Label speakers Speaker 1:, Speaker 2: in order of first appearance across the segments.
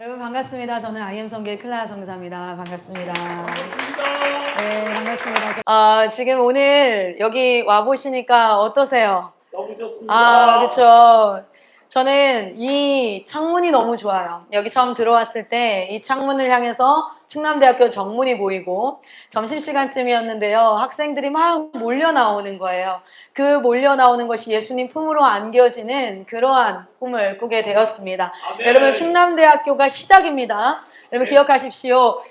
Speaker 1: 여러분 반갑습니다. 저는 IM성교회 클라라 성사입니다. 반갑습니다. 네, 반갑습니다. 지금 오늘 여기 와 보시니까 어떠세요?
Speaker 2: 너무 좋습니다.
Speaker 1: 그렇죠. 저는 이 창문이 너무 좋아요. 여기 처음 들어왔을 때 이 창문을 향해서 충남대학교 정문이 보이고 점심시간쯤이었는데요. 학생들이 막 몰려 나오는 거예요. 그 몰려 나오는 것이 예수님 품으로 안겨지는 그러한 꿈을 꾸게 되었습니다.
Speaker 2: 아멘.
Speaker 1: 여러분 충남대학교가 시작입니다. 여러분 기억하십시오.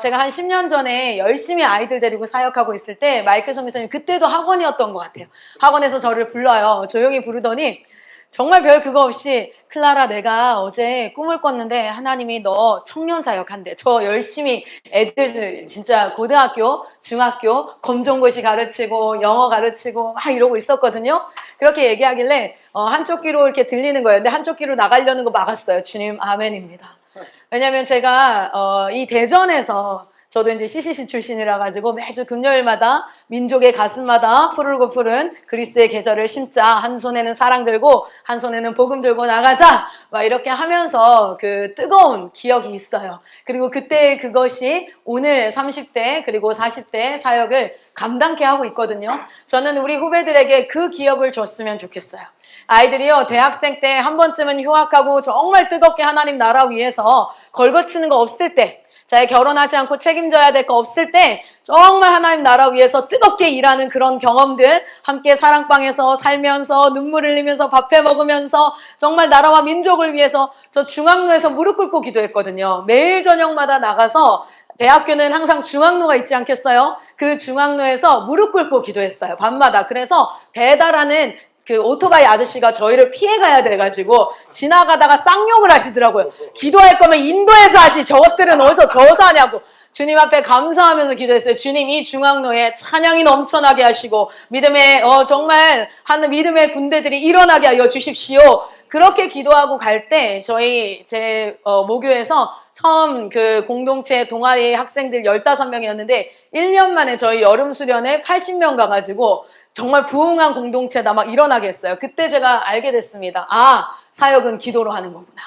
Speaker 1: 제가 한 10년 전에 열심히 아이들 데리고 사역하고 있을 때 마이클 선교사님 그때도 학원이었던 것 같아요. 학원에서 저를 불러요. 조용히 부르더니 정말 별 그거 없이 클라라 내가 어제 꿈을 꿨는데 하나님이 너 청년 사역한대. 저 열심히 애들 진짜 고등학교, 중학교, 검정고시 가르치고 영어 가르치고 막 이러고 있었거든요. 그렇게 얘기하길래 한쪽 귀로 이렇게 들리는 거예요. 근데 한쪽 귀로 나가려는 거 막았어요. 주님 아멘입니다. 왜냐면 제가 이 대전에서 저도 이제 CCC 출신이라 가지고 매주 금요일마다 민족의 가슴마다 푸르고 푸른 그리스도의 계절을 심자. 한 손에는 사랑 들고 한 손에는 복음 들고 나가자. 막 이렇게 하면서 그 뜨거운 기억이 있어요. 그리고 그때 그것이 오늘 30대 그리고 40대 사역을 감당케 하고 있거든요. 저는 우리 후배들에게 그 기억을 줬으면 좋겠어요. 아이들이요, 대학생 때 한 번쯤은 휴학하고 정말 뜨겁게 하나님 나라 위해서 걸거치는 거 없을 때, 자기 결혼하지 않고 책임져야 될 거 없을 때 정말 하나님 나라 위해서 뜨겁게 일하는 그런 경험들, 함께 사랑방에서 살면서 눈물 흘리면서 밥해 먹으면서 정말 나라와 민족을 위해서 저 중앙로에서 무릎 꿇고 기도했거든요. 매일 저녁마다 나가서 대학교는 항상 중앙로가 있지 않겠어요? 그 중앙로에서 무릎 꿇고 기도했어요. 밤마다. 그래서 배달하는 그 오토바이 아저씨가 저희를 피해가야 돼가지고 지나가다가 쌍욕을 하시더라고요. 기도할 거면 인도에서 하지 저것들은 어디서 저어서 하냐고. 주님 앞에 감사하면서 기도했어요. 주님 이 중앙로에 찬양이 넘쳐나게 하시고 믿음의 정말 하는 믿음의 군대들이 일어나게 하여 주십시오. 그렇게 기도하고 갈 때 제 모교에서 처음 그 공동체 동아리 학생들 15명이었는데 1년 만에 저희 여름 수련회 80명 가가지고 정말 부흥한 공동체다 막 일어나게 했어요. 그때 제가 알게 됐습니다. 사역은 기도로 하는 거구나.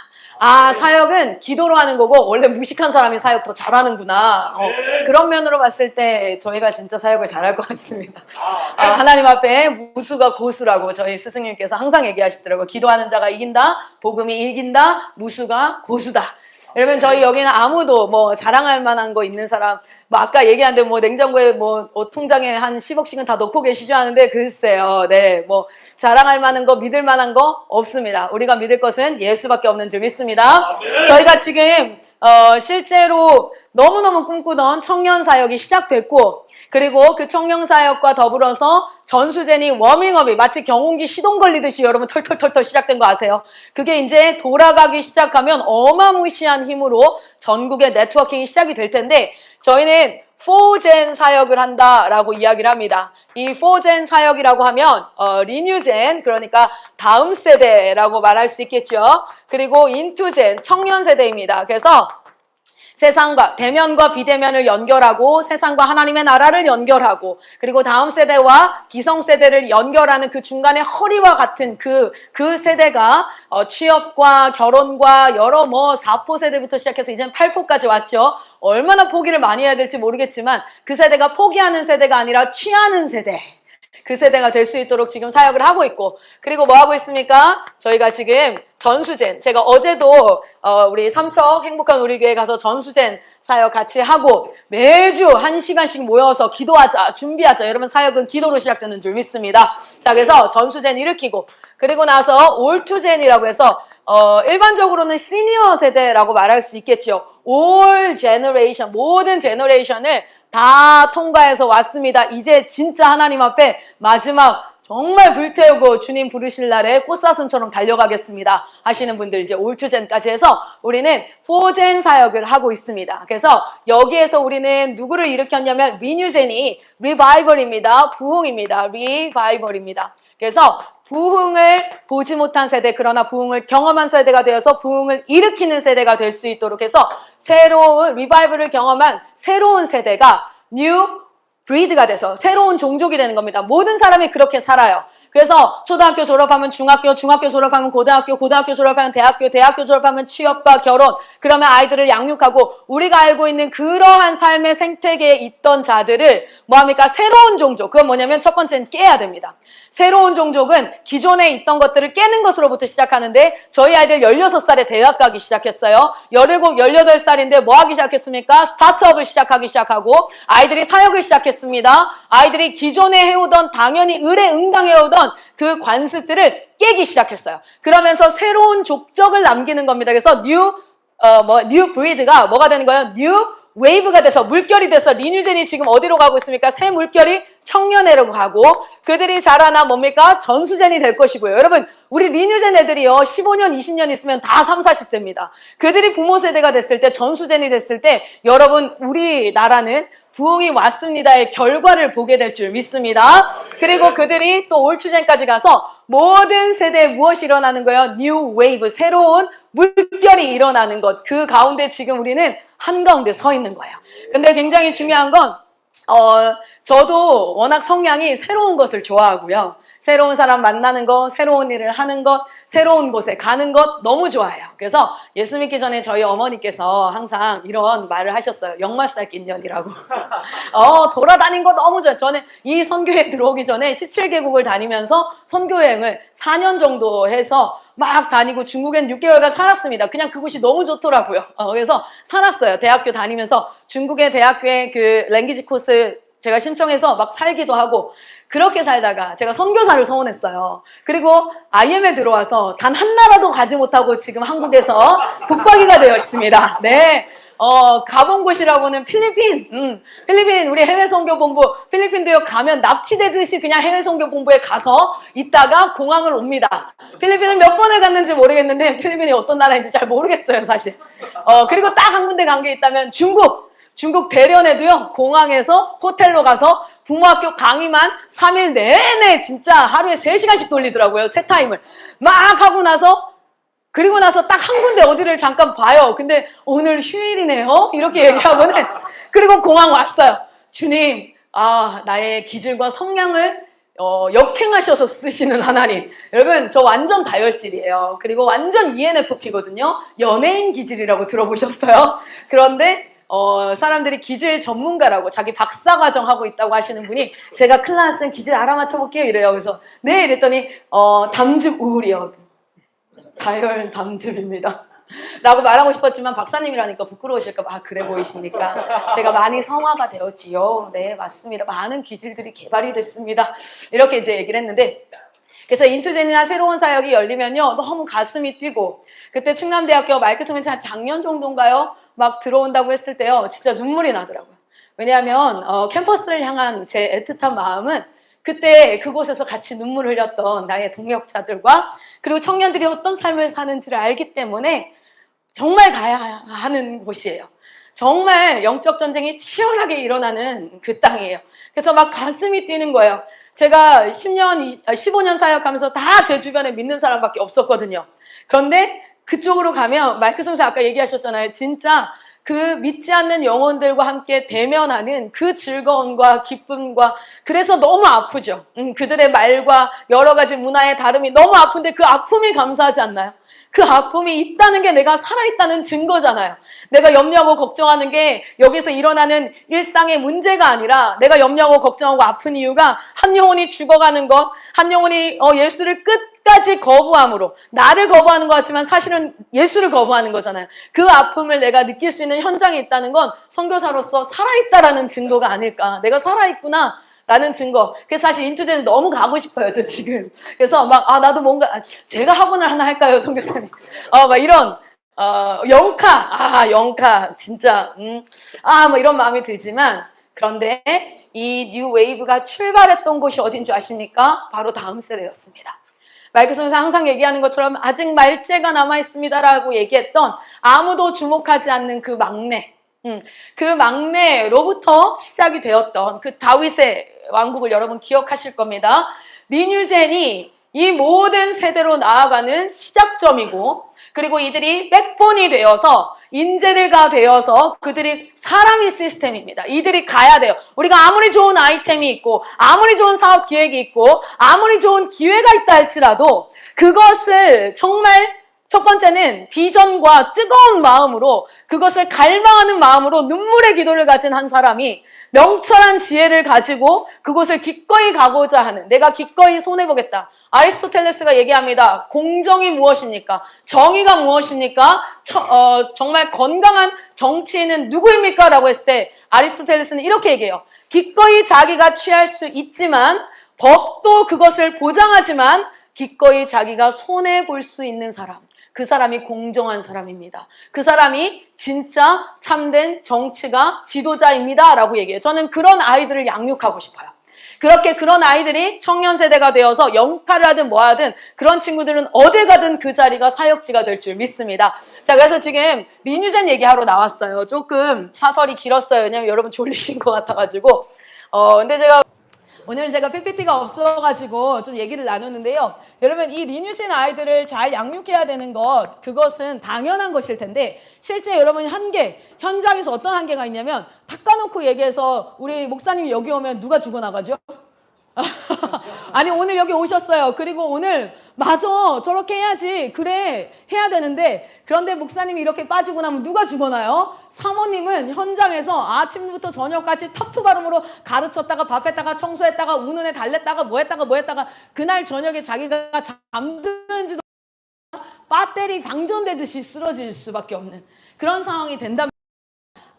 Speaker 1: 사역은 기도로 하는 거고 원래 무식한 사람이 사역 더 잘하는구나. 그런 면으로 봤을 때 저희가 진짜 사역을 잘할 것 같습니다. 하나님 앞에 무수가 고수라고 저희 스승님께서 항상 얘기하시더라고요. 기도하는 자가 이긴다. 복음이 이긴다. 무수가 고수다. 여러분 저희 여기는 아무도 뭐 자랑할 만한 거 있는 사람 뭐 아까 얘기한 대로 뭐 냉장고에 뭐 통장에 한 10억씩은 다 넣고 계시죠 하는데 글쎄요. 네, 뭐 자랑할 만한 거 믿을 만한 거 없습니다. 우리가 믿을 것은 예수밖에 없는 줄 믿습니다. 저희가 지금 실제로 너무너무 꿈꾸던 청년 사역이 시작됐고 그리고 그 청년 사역과 더불어서 전수제니 워밍업이 마치 경운기 시동 걸리듯이 여러분 털털털털 시작된 거 아세요? 그게 이제 돌아가기 시작하면 어마무시한 힘으로 전국의 네트워킹이 시작이 될 텐데 저희는 4젠 사역을 한다라고 이야기를 합니다. 이 4젠 사역이라고 하면 리뉴젠 그러니까 다음 세대라고 말할 수 있겠죠. 그리고 인투젠 청년 세대입니다. 그래서 세상과 대면과 비대면을 연결하고 세상과 하나님의 나라를 연결하고 그리고 다음 세대와 기성 세대를 연결하는 그 중간에 허리와 같은 그 세대가 취업과 결혼과 여러 4포 세대부터 시작해서 이제는 8포까지 왔죠. 얼마나 포기를 많이 해야 될지 모르겠지만 그 세대가 포기하는 세대가 아니라 취하는 세대. 그 세대가 될 수 있도록 지금 사역을 하고 있고 그리고 뭐 하고 있습니까? 저희가 지금 전수젠 제가 어제도 우리 삼척 행복한 우리 교회 가서 전수젠 사역 같이 하고 매주 1시간씩 모여서 기도하자 준비하자 여러분 사역은 기도로 시작되는 줄 믿습니다. 자 그래서 전수젠 일으키고 그리고 나서 올투젠이라고 해서 일반적으로는 시니어 세대라고 말할 수 있겠죠. 올 제너레이션 모든 제너레이션을 다 통과해서 왔습니다. 이제 진짜 하나님 앞에 마지막 정말 불태우고 주님 부르실 날에 꽃사슴처럼 달려가겠습니다 하시는 분들 이제 올투젠까지 해서 우리는 4젠 사역을 하고 있습니다. 그래서 여기에서 우리는 누구를 일으켰냐면 리뉴젠이 리바이벌입니다. 부흥입니다. 리바이벌입니다. 그래서 부흥을 보지 못한 세대 그러나 부흥을 경험한 세대가 되어서 부흥을 일으키는 세대가 될 수 있도록 해서 새로운 리바이벌을 경험한 새로운 세대가 뉴 브리드가 돼서 새로운 종족이 되는 겁니다. 모든 사람이 그렇게 살아요. 그래서 초등학교 졸업하면 중학교, 중학교 졸업하면 고등학교, 고등학교 졸업하면 대학교, 대학교 졸업하면 취업과 결혼, 그러면 아이들을 양육하고 우리가 알고 있는 그러한 삶의 생태계에 있던 자들을 뭐합니까? 새로운 종족. 그건 뭐냐면 첫 번째는 깨야 됩니다. 새로운 종족은 기존에 있던 것들을 깨는 것으로부터 시작하는데 저희 아이들 16살에 대학 가기 시작했어요. 17, 18살인데 뭐 하기 시작했습니까? 스타트업을 시작하고 아이들이 사역을 시작했습니다. 아이들이 기존에 해오던 당연히 을에 응당해오던 그 관습들을 깨기 시작했어요. 그러면서 새로운 족적을 남기는 겁니다. 그래서 new breed가 뭐가 되는 거예요? new wave가 돼서 물결이 돼서 리뉴젠이 지금 어디로 가고 있습니까? 새 물결이 청년애로 가고 그들이 자라나 뭡니까? 전수젠이 될 것이고요. 여러분 우리 리뉴젠 애들이요 15년 20년 있으면 다 30, 40대입니다. 그들이 부모 세대가 됐을 때 전수젠이 됐을 때 여러분 우리나라는 부흥이 왔습니다의 결과를 보게 될 줄 믿습니다. 그리고 그들이 또 올추젠까지 가서 모든 세대에 무엇이 일어나는 거예요? 뉴 웨이브, 새로운 물결이 일어나는 것. 그 가운데 지금 우리는 한가운데 서 있는 거예요. 근데 굉장히 중요한 건 저도 워낙 성향이 새로운 것을 좋아하고요. 새로운 사람 만나는 것, 새로운 일을 하는 것, 새로운 곳에 가는 것 너무 좋아해요. 그래서 예수 믿기 전에 저희 어머니께서 항상 이런 말을 하셨어요. 역말살 낀 년이라고. 돌아다닌 거 너무 좋아요. 저는 이 선교회 들어오기 전에 17개국을 다니면서 선교여행을 4년 정도 해서 막 다니고 중국엔 6개월간 살았습니다. 그냥 그곳이 너무 좋더라고요. 그래서 살았어요. 대학교 다니면서 중국의 대학교에 그 랭귀지 코스 제가 신청해서 막 살기도 하고 그렇게 살다가 제가 선교사를 서원했어요. 그리고 IM에 들어와서 단 한 나라도 가지 못하고 지금 한국에서 북박이가 되어 있습니다. 네. 가본 곳이라고는 필리핀, 필리핀 우리 해외선교본부 필리핀도요 가면 납치되듯이 그냥 해외선교본부에 가서 있다가 공항을 옵니다. 필리핀을 몇 번을 갔는지 모르겠는데 필리핀이 어떤 나라인지 잘 모르겠어요 사실. 그리고 딱 한 군데 간 게 있다면 중국 대련에도요 공항에서 호텔로 가서 부모학교 강의만 3일 내내 진짜 하루에 3시간씩 돌리더라고요. 세 타임을 막 하고 나서 그리고 나서 딱 한 군데 어디를 잠깐 봐요. 근데 오늘 휴일이네요. 이렇게 얘기하고는 그리고 공항 왔어요. 주님, 나의 기질과 성향을 역행하셔서 쓰시는 하나님. 여러분, 저 완전 다혈질이에요. 그리고 완전 ENFP거든요. 연예인 기질이라고 들어보셨어요? 그런데 사람들이 기질 전문가라고 자기 박사과정 하고 있다고 하시는 분이 제가 클라스는 기질 알아맞혀볼게요. 이래요. 그래서 네, 이랬더니 담즙 우울이요. 다혈 담즙입니다. 라고 말하고 싶었지만 박사님이라니까 부끄러우실까 봐 그래 보이십니까? 제가 많이 성화가 되었지요. 네, 맞습니다. 많은 기질들이 개발이 됐습니다. 이렇게 이제 얘기를 했는데 그래서 인투젠이나 새로운 사역이 열리면요 너무 가슴이 뛰고 그때 충남대학교 마이크 송년회 한 작년 정도인가요? 막 들어온다고 했을 때요 진짜 눈물이 나더라고요. 왜냐하면 캠퍼스를 향한 제 애틋한 마음은 그때 그곳에서 같이 눈물을 흘렸던 나의 동역자들과 그리고 청년들이 어떤 삶을 사는지를 알기 때문에 정말 가야 하는 곳이에요. 정말 영적 전쟁이 치열하게 일어나는 그 땅이에요. 그래서 막 가슴이 뛰는 거예요. 제가 15년 사역하면서 다 제 주변에 믿는 사람밖에 없었거든요. 그런데 그쪽으로 가면 마이크 선생 아까 얘기하셨잖아요. 진짜 그 믿지 않는 영혼들과 함께 대면하는 그 즐거움과 기쁨과 그래서 너무 아프죠. 그들의 말과 여러 가지 문화의 다름이 너무 아픈데 그 아픔이 감사하지 않나요? 그 아픔이 있다는 게 내가 살아있다는 증거잖아요. 내가 염려하고 걱정하는 게 여기서 일어나는 일상의 문제가 아니라 내가 염려하고 걱정하고 아픈 이유가 한 영혼이 죽어가는 것, 한 영혼이 예수를 끝까지 거부함으로 나를 거부하는 것 같지만 사실은 예수를 거부하는 거잖아요. 그 아픔을 내가 느낄 수 있는 현장에 있다는 건 선교사로서 살아있다라는 증거가 아닐까. 내가 살아있구나. 라는 증거. 그래서 사실 인투제는 너무 가고 싶어요, 저 지금. 그래서 막, 나도 뭔가, 제가 학원을 하나 할까요, 선교사님? 막 이런, 영카, 진짜, 뭐 이런 마음이 들지만, 그런데 이 뉴 웨이브가 출발했던 곳이 어딘 줄 아십니까? 바로 다음 세대였습니다. 마이크 선생님 항상 얘기하는 것처럼 아직 말재가 남아있습니다라고 얘기했던 아무도 주목하지 않는 그 막내. 그 막내로부터 시작이 되었던 그 다윗의 왕국을 여러분 기억하실 겁니다. 리뉴젠이 이 모든 세대로 나아가는 시작점이고 그리고 이들이 백본이 되어서 인재가 되어서 그들이 사람이 시스템입니다. 이들이 가야 돼요. 우리가 아무리 좋은 아이템이 있고 아무리 좋은 사업 기획이 있고 아무리 좋은 기회가 있다 할지라도 그것을 정말 첫 번째는 비전과 뜨거운 마음으로 그것을 갈망하는 마음으로 눈물의 기도를 가진 한 사람이 명철한 지혜를 가지고 그곳을 기꺼이 가고자 하는, 내가 기꺼이 손해보겠다. 아리스토텔레스가 얘기합니다. 공정이 무엇입니까? 정의가 무엇입니까? 정말 건강한 정치인은 누구입니까? 라고 했을 때 아리스토텔레스는 이렇게 얘기해요. 기꺼이 자기가 취할 수 있지만 법도 그것을 보장하지만 기꺼이 자기가 손해볼 수 있는 사람. 그 사람이 공정한 사람입니다. 그 사람이 진짜 참된 정치가 지도자입니다. 라고 얘기해요. 저는 그런 아이들을 양육하고 싶어요. 그렇게 그런 아이들이 청년 세대가 되어서 영타를 하든 뭐 하든 그런 친구들은 어딜 가든 그 자리가 사역지가 될 줄 믿습니다. 자, 그래서 지금 리뉴젠 얘기하러 나왔어요. 조금 사설이 길었어요. 왜냐면 여러분 졸리신 것 같아가지고. 근데 오늘 제가 PPT가 없어가지고 좀 얘기를 나누는데요. 여러분, 이 리뉴진 아이들을 잘 양육해야 되는 그것은 당연한 것일 텐데, 실제 여러분 현장에서 어떤 한계가 있냐면, 닦아놓고 얘기해서 우리 목사님이 여기 오면 누가 죽어나가죠? 아니, 오늘 여기 오셨어요. 그리고 오늘 맞아, 저렇게 해야지, 그래, 해야 되는데, 그런데 목사님이 이렇게 빠지고 나면 누가 죽어나요? 사모님은 현장에서 아침부터 저녁까지 탑투 발음으로 가르쳤다가 밥했다가 청소했다가 우는 애 달랬다가 뭐 했다가 그날 저녁에 자기가 잠드는지도 배터리 방전되듯이 쓰러질 수밖에 없는 그런 상황이 된다면,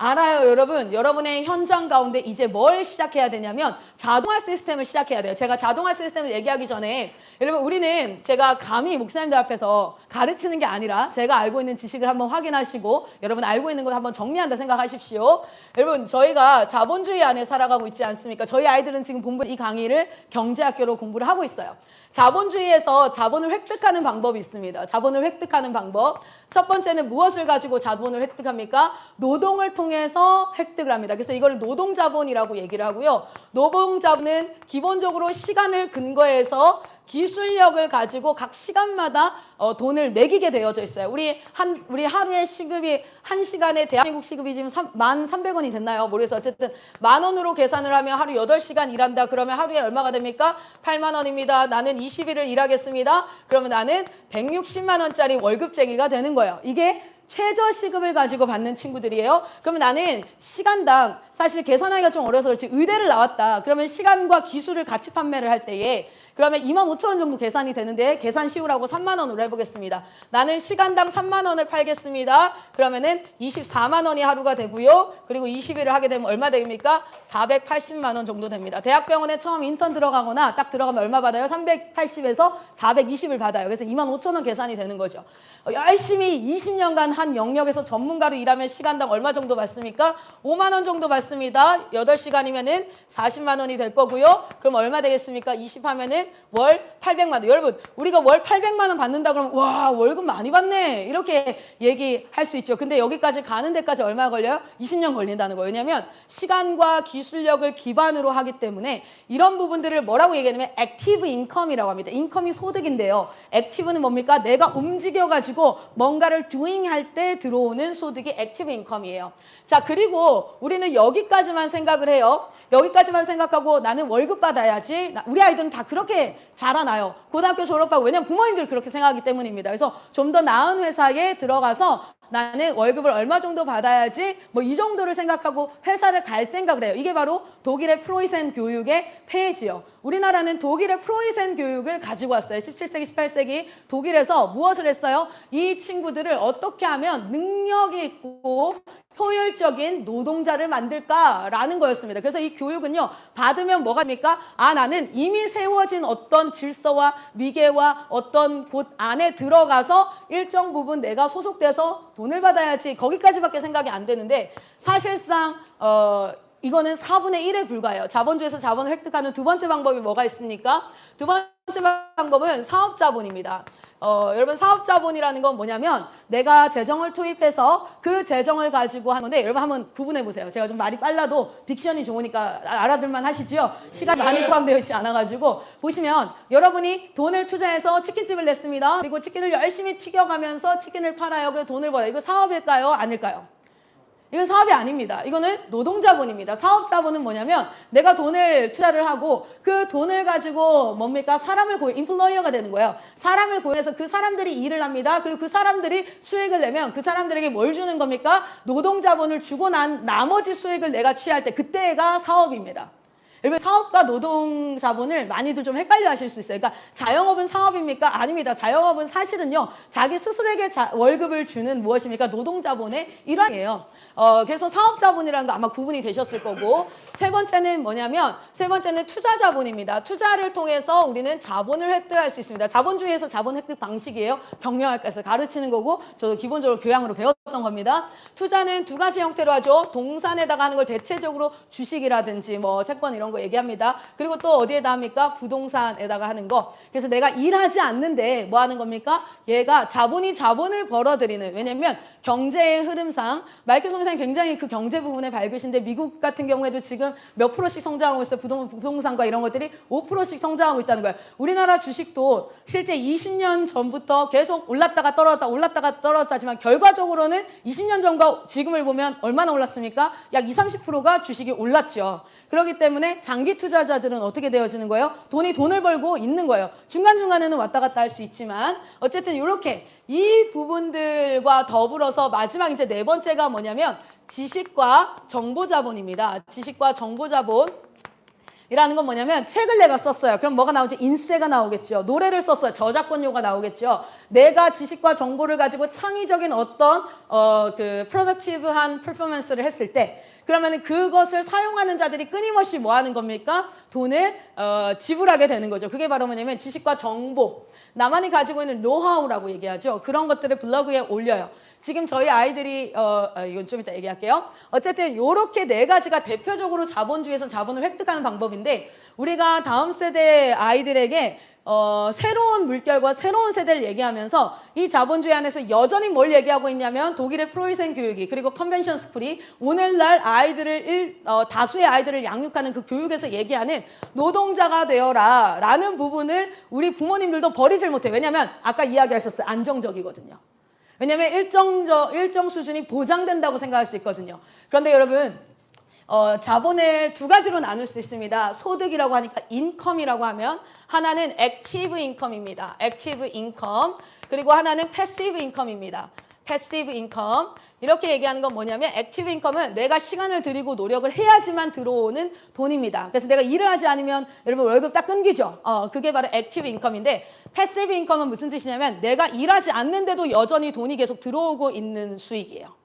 Speaker 1: 알아요, 여러분. 여러분의 현장 가운데 이제 뭘 시작해야 되냐면 자동화 시스템을 시작해야 돼요. 제가 자동화 시스템을 얘기하기 전에 여러분, 우리는 제가 감히 목사님들 앞에서 가르치는 게 아니라 제가 알고 있는 지식을 한번 확인하시고 여러분 알고 있는 걸 한번 정리한다 생각하십시오. 여러분, 저희가 자본주의 안에 살아가고 있지 않습니까? 저희 아이들은 지금 이 강의를 경제학교로 공부를 하고 있어요. 자본주의에서 자본을 획득하는 방법이 있습니다. 자본을 획득하는 방법. 첫 번째는 무엇을 가지고 자본을 획득합니까? 노동을 통해서 획득을 합니다. 그래서 이걸 노동자본이라고 얘기를 하고요. 노동자본은 기본적으로 시간을 근거해서 기술력을 가지고 각 시간마다 돈을 매기게 되어져 있어요. 우리 하루에 시급이 한 시간에 대한민국 시급이 지금 1,300원이 됐나요? 모르겠어요. 어쨌든 10,000원으로 계산을 하면 하루 8시간 일한다. 그러면 하루에 얼마가 됩니까? 8만 원입니다. 나는 20일을 일하겠습니다. 그러면 나는 160만 원짜리 월급쟁이가 되는 거예요. 이게 최저 시급을 가지고 받는 친구들이에요. 그러면 나는 시간당, 사실 계산하기가 좀 어려서 그렇지, 의대를 나왔다. 그러면 시간과 기술을 같이 판매를 할 때에 그러면 25,000원 정도 계산이 되는데, 계산 쉬우라고 3만 원으로 해보겠습니다. 나는 시간당 3만 원을 팔겠습니다. 그러면은 24만 원이 하루가 되고요. 그리고 20일을 하게 되면 얼마 됩니까? 480만 원 정도 됩니다. 대학병원에 처음 인턴 들어가거나 딱 들어가면 얼마 받아요? 380에서 420을 받아요. 그래서 25,000원 계산이 되는 거죠. 열심히 20년간 한 영역에서 전문가로 일하면 시간당 얼마 정도 받습니까? 5만 원 정도 받습니다. 8시간이면은 40만 원이 될 거고요. 그럼 얼마 되겠습니까? 20 하면은 월 800만 원. 여러분, 우리가 월 800만 원 받는다 그러면 와, 월급 많이 받네, 이렇게 얘기할 수 있죠. 근데 여기까지 가는 데까지 얼마 걸려요? 20년 걸린다는 거예요. 왜냐하면 시간과 기술력을 기반으로 하기 때문에 이런 부분들을 뭐라고 얘기하냐면 액티브 인컴이라고 합니다. 인컴이 소득인데요. 액티브는 뭡니까? 내가 움직여가지고 뭔가를 doing 할 때 들어오는 소득이 액티브 인컴이에요. 자, 그리고 우리는 여기까지만 생각을 해요. 여기까지만 생각하고 나는 월급 받아야지. 우리 아이들은 다 그렇게 자라나요. 고등학교 졸업하고. 왜냐면 부모님들 그렇게 생각하기 때문입니다. 그래서 좀 더 나은 회사에 들어가서 나는 월급을 얼마 정도 받아야지, 뭐 이 정도를 생각하고 회사를 갈 생각을 해요. 이게 바로 독일의 프로이센 교육의 폐해지요. 우리나라는 독일의 프로이센 교육을 가지고 왔어요. 17세기, 18세기 독일에서 무엇을 했어요? 이 친구들을 어떻게 하면 능력이 있고 효율적인 노동자를 만들까라는 거였습니다. 그래서 이 교육은요, 받으면 뭐가 됩니까? 아, 나는 이미 세워진 어떤 질서와 위계와 어떤 곳 안에 들어가서 일정 부분 내가 소속돼서 돈을 받아야지, 거기까지밖에 생각이 안 되는데, 사실상 이거는 4분의 1에 불과해요. 자본주의에서 자본을 획득하는 두 번째 방법이 뭐가 있습니까? 두 번째 방법은 사업자본입니다. 여러분 사업자본이라는 건 뭐냐면 내가 재정을 투입해서 그 재정을 가지고 하는 건데 여러분 한번 구분해 보세요. 제가 좀 말이 빨라도 딕션이 좋으니까 알아들만 하시죠? 시간이 많이 포함되어 있지 않아가지고 보시면 여러분이 돈을 투자해서 치킨집을 냈습니다. 그리고 치킨을 열심히 튀겨가면서 치킨을 팔아요. 그 돈을 벌어요. 이거 사업일까요? 아닐까요? 이건 사업이 아닙니다. 이거는 노동자본입니다. 사업자본은 뭐냐면 내가 돈을 투자를 하고 그 돈을 가지고 뭡니까? 사람을 인플로이어가 되는 거예요. 사람을 고용해서 그 사람들이 일을 합니다. 그리고 그 사람들이 수익을 내면 그 사람들에게 뭘 주는 겁니까? 노동자본을 주고 난 나머지 수익을 내가 취할 때 그때가 사업입니다. 여러분 사업과 노동자본을 많이들 좀 헷갈려 하실 수 있어요. 그러니까 자영업은 사업입니까? 아닙니다. 자영업은 사실은요. 자기 스스로에게 월급을 주는 무엇입니까? 노동자본의 일환이에요. 그래서 사업자본이라는 거 아마 구분이 되셨을 거고 세 번째는 뭐냐면 세 번째는 투자자본입니다. 투자를 통해서 우리는 자본을 획득할 수 있습니다. 자본주의에서 자본 획득 방식이에요. 경영학과에서 가르치는 거고 저도 기본적으로 교양으로 배웠던 겁니다. 투자는 두 가지 형태로 하죠. 동산에다가 하는 걸 대체적으로 주식이라든지 뭐 채권 이런 거 얘기합니다. 그리고 또 어디에다 합니까? 부동산에다가 하는 거. 그래서 내가 일하지 않는데 뭐 하는 겁니까? 얘가 자본이 자본을 벌어들이는 왜냐면 경제의 흐름상 마이클 선생님이 굉장히 그 경제 부분에 밝으신데 미국 같은 경우에도 지금 몇 프로씩 성장하고 있어요. 부동산과 이런 것들이 5%씩 성장하고 있다는 거예요. 우리나라 주식도 실제 20년 전부터 계속 올랐다가 떨어졌다지만 결과적으로는 20년 전과 지금을 보면 얼마나 올랐습니까? 약 20, 30%가 주식이 올랐죠. 그렇기 때문에 장기 투자자들은 어떻게 되어지는 거예요? 돈을 벌고 있는 거예요. 중간중간에는 왔다 갔다 할 수 있지만 어쨌든 이렇게 이 부분들과 더불어서 마지막 이제 네 번째가 뭐냐면 지식과 정보자본입니다. 지식과 정보자본 이라는 건 뭐냐면 책을 내가 썼어요. 그럼 뭐가 나오지? 인세가 나오겠죠. 노래를 썼어요. 저작권료가 나오겠죠. 내가 지식과 정보를 가지고 창의적인 어떤 그 프로덕티브한 퍼포먼스를 했을 때 그러면 그것을 사용하는 자들이 끊임없이 뭐 하는 겁니까? 돈을 지불하게 되는 거죠. 그게 바로 뭐냐면 지식과 정보. 나만이 가지고 있는 노하우라고 얘기하죠. 그런 것들을 블로그에 올려요. 지금 저희 아이들이 이건 좀 이따 얘기할게요. 어쨌든 이렇게 네 가지가 대표적으로 자본주의에서 자본을 획득하는 방법인데 우리가 다음 세대 아이들에게 새로운 물결과 새로운 세대를 얘기하면서 이 자본주의 안에서 여전히 뭘 얘기하고 있냐면 독일의 프로이센 교육이 그리고 컨벤션 스쿨이 오늘날 아이들을 다수의 아이들을 양육하는 그 교육에서 얘기하는 노동자가 되어라 라는 부분을 우리 부모님들도 버리질 못해. 왜냐하면 아까 이야기하셨어요. 안정적이거든요. 왜냐하면 일정 수준이 보장된다고 생각할 수 있거든요. 그런데 여러분 자본을 두 가지로 나눌 수 있습니다. 소득이라고 하니까 인컴이라고 하면 하나는 액티브 인컴입니다. 액티브 인컴. 그리고 하나는 패시브 인컴입니다. 패시브 인컴. 이렇게 얘기하는 건 뭐냐면 액티브 인컴은 내가 시간을 들이고 노력을 해야지만 들어오는 돈입니다. 그래서 내가 일을 하지 않으면 여러분 월급 딱 끊기죠. 그게 바로 액티브 인컴인데 패시브 인컴은 무슨 뜻이냐면 내가 일하지 않는데도 여전히 돈이 계속 들어오고 있는 수익이에요.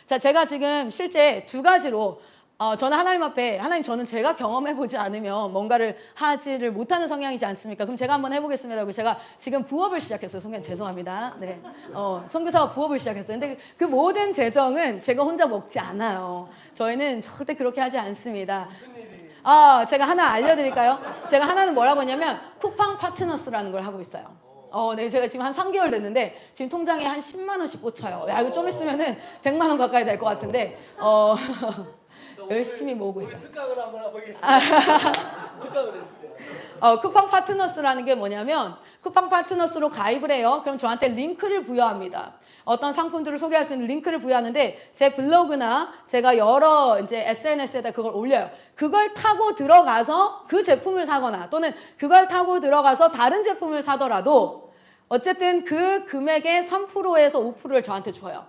Speaker 1: 자, 제가 지금 실제 두 가지로 저는 하나님 앞에 하나님 저는 제가 경험해보지 않으면 뭔가를 하지를 못하는 성향이지 않습니까? 그럼 제가 한번 해보겠습니다. 그리고 제가 지금 부업을 시작했어요. 성경 죄송합니다. 네, 선교사가 부업을 시작했어요. 근데 그 모든 재정은 제가 혼자 먹지 않아요. 저희는 절대 그렇게 하지 않습니다. 제가 하나 알려드릴까요? 제가 하나는 뭐라고 했냐면 쿠팡 파트너스라는 걸 하고 있어요. 네, 제가 지금 한 3개월 됐는데 지금 통장에 한 10만 원씩 꽂혀요. 야, 이거 좀 있으면은 100만 원 가까이 될 것 같은데 열심히 모으고 있어요.
Speaker 2: 특강을 한번 해보겠습니다. 특강을 해주세요.
Speaker 1: 쿠팡 파트너스라는 게 뭐냐면 쿠팡 파트너스로 가입을 해요. 그럼 저한테 링크를 부여합니다. 어떤 상품들을 소개할 수 있는 링크를 부여하는데 제 블로그나 제가 여러 이제 SNS에다 그걸 올려요. 그걸 타고 들어가서 그 제품을 사거나 또는 그걸 타고 들어가서 다른 제품을 사더라도 어쨌든 그 금액의 3%에서 5%를 저한테 줘요.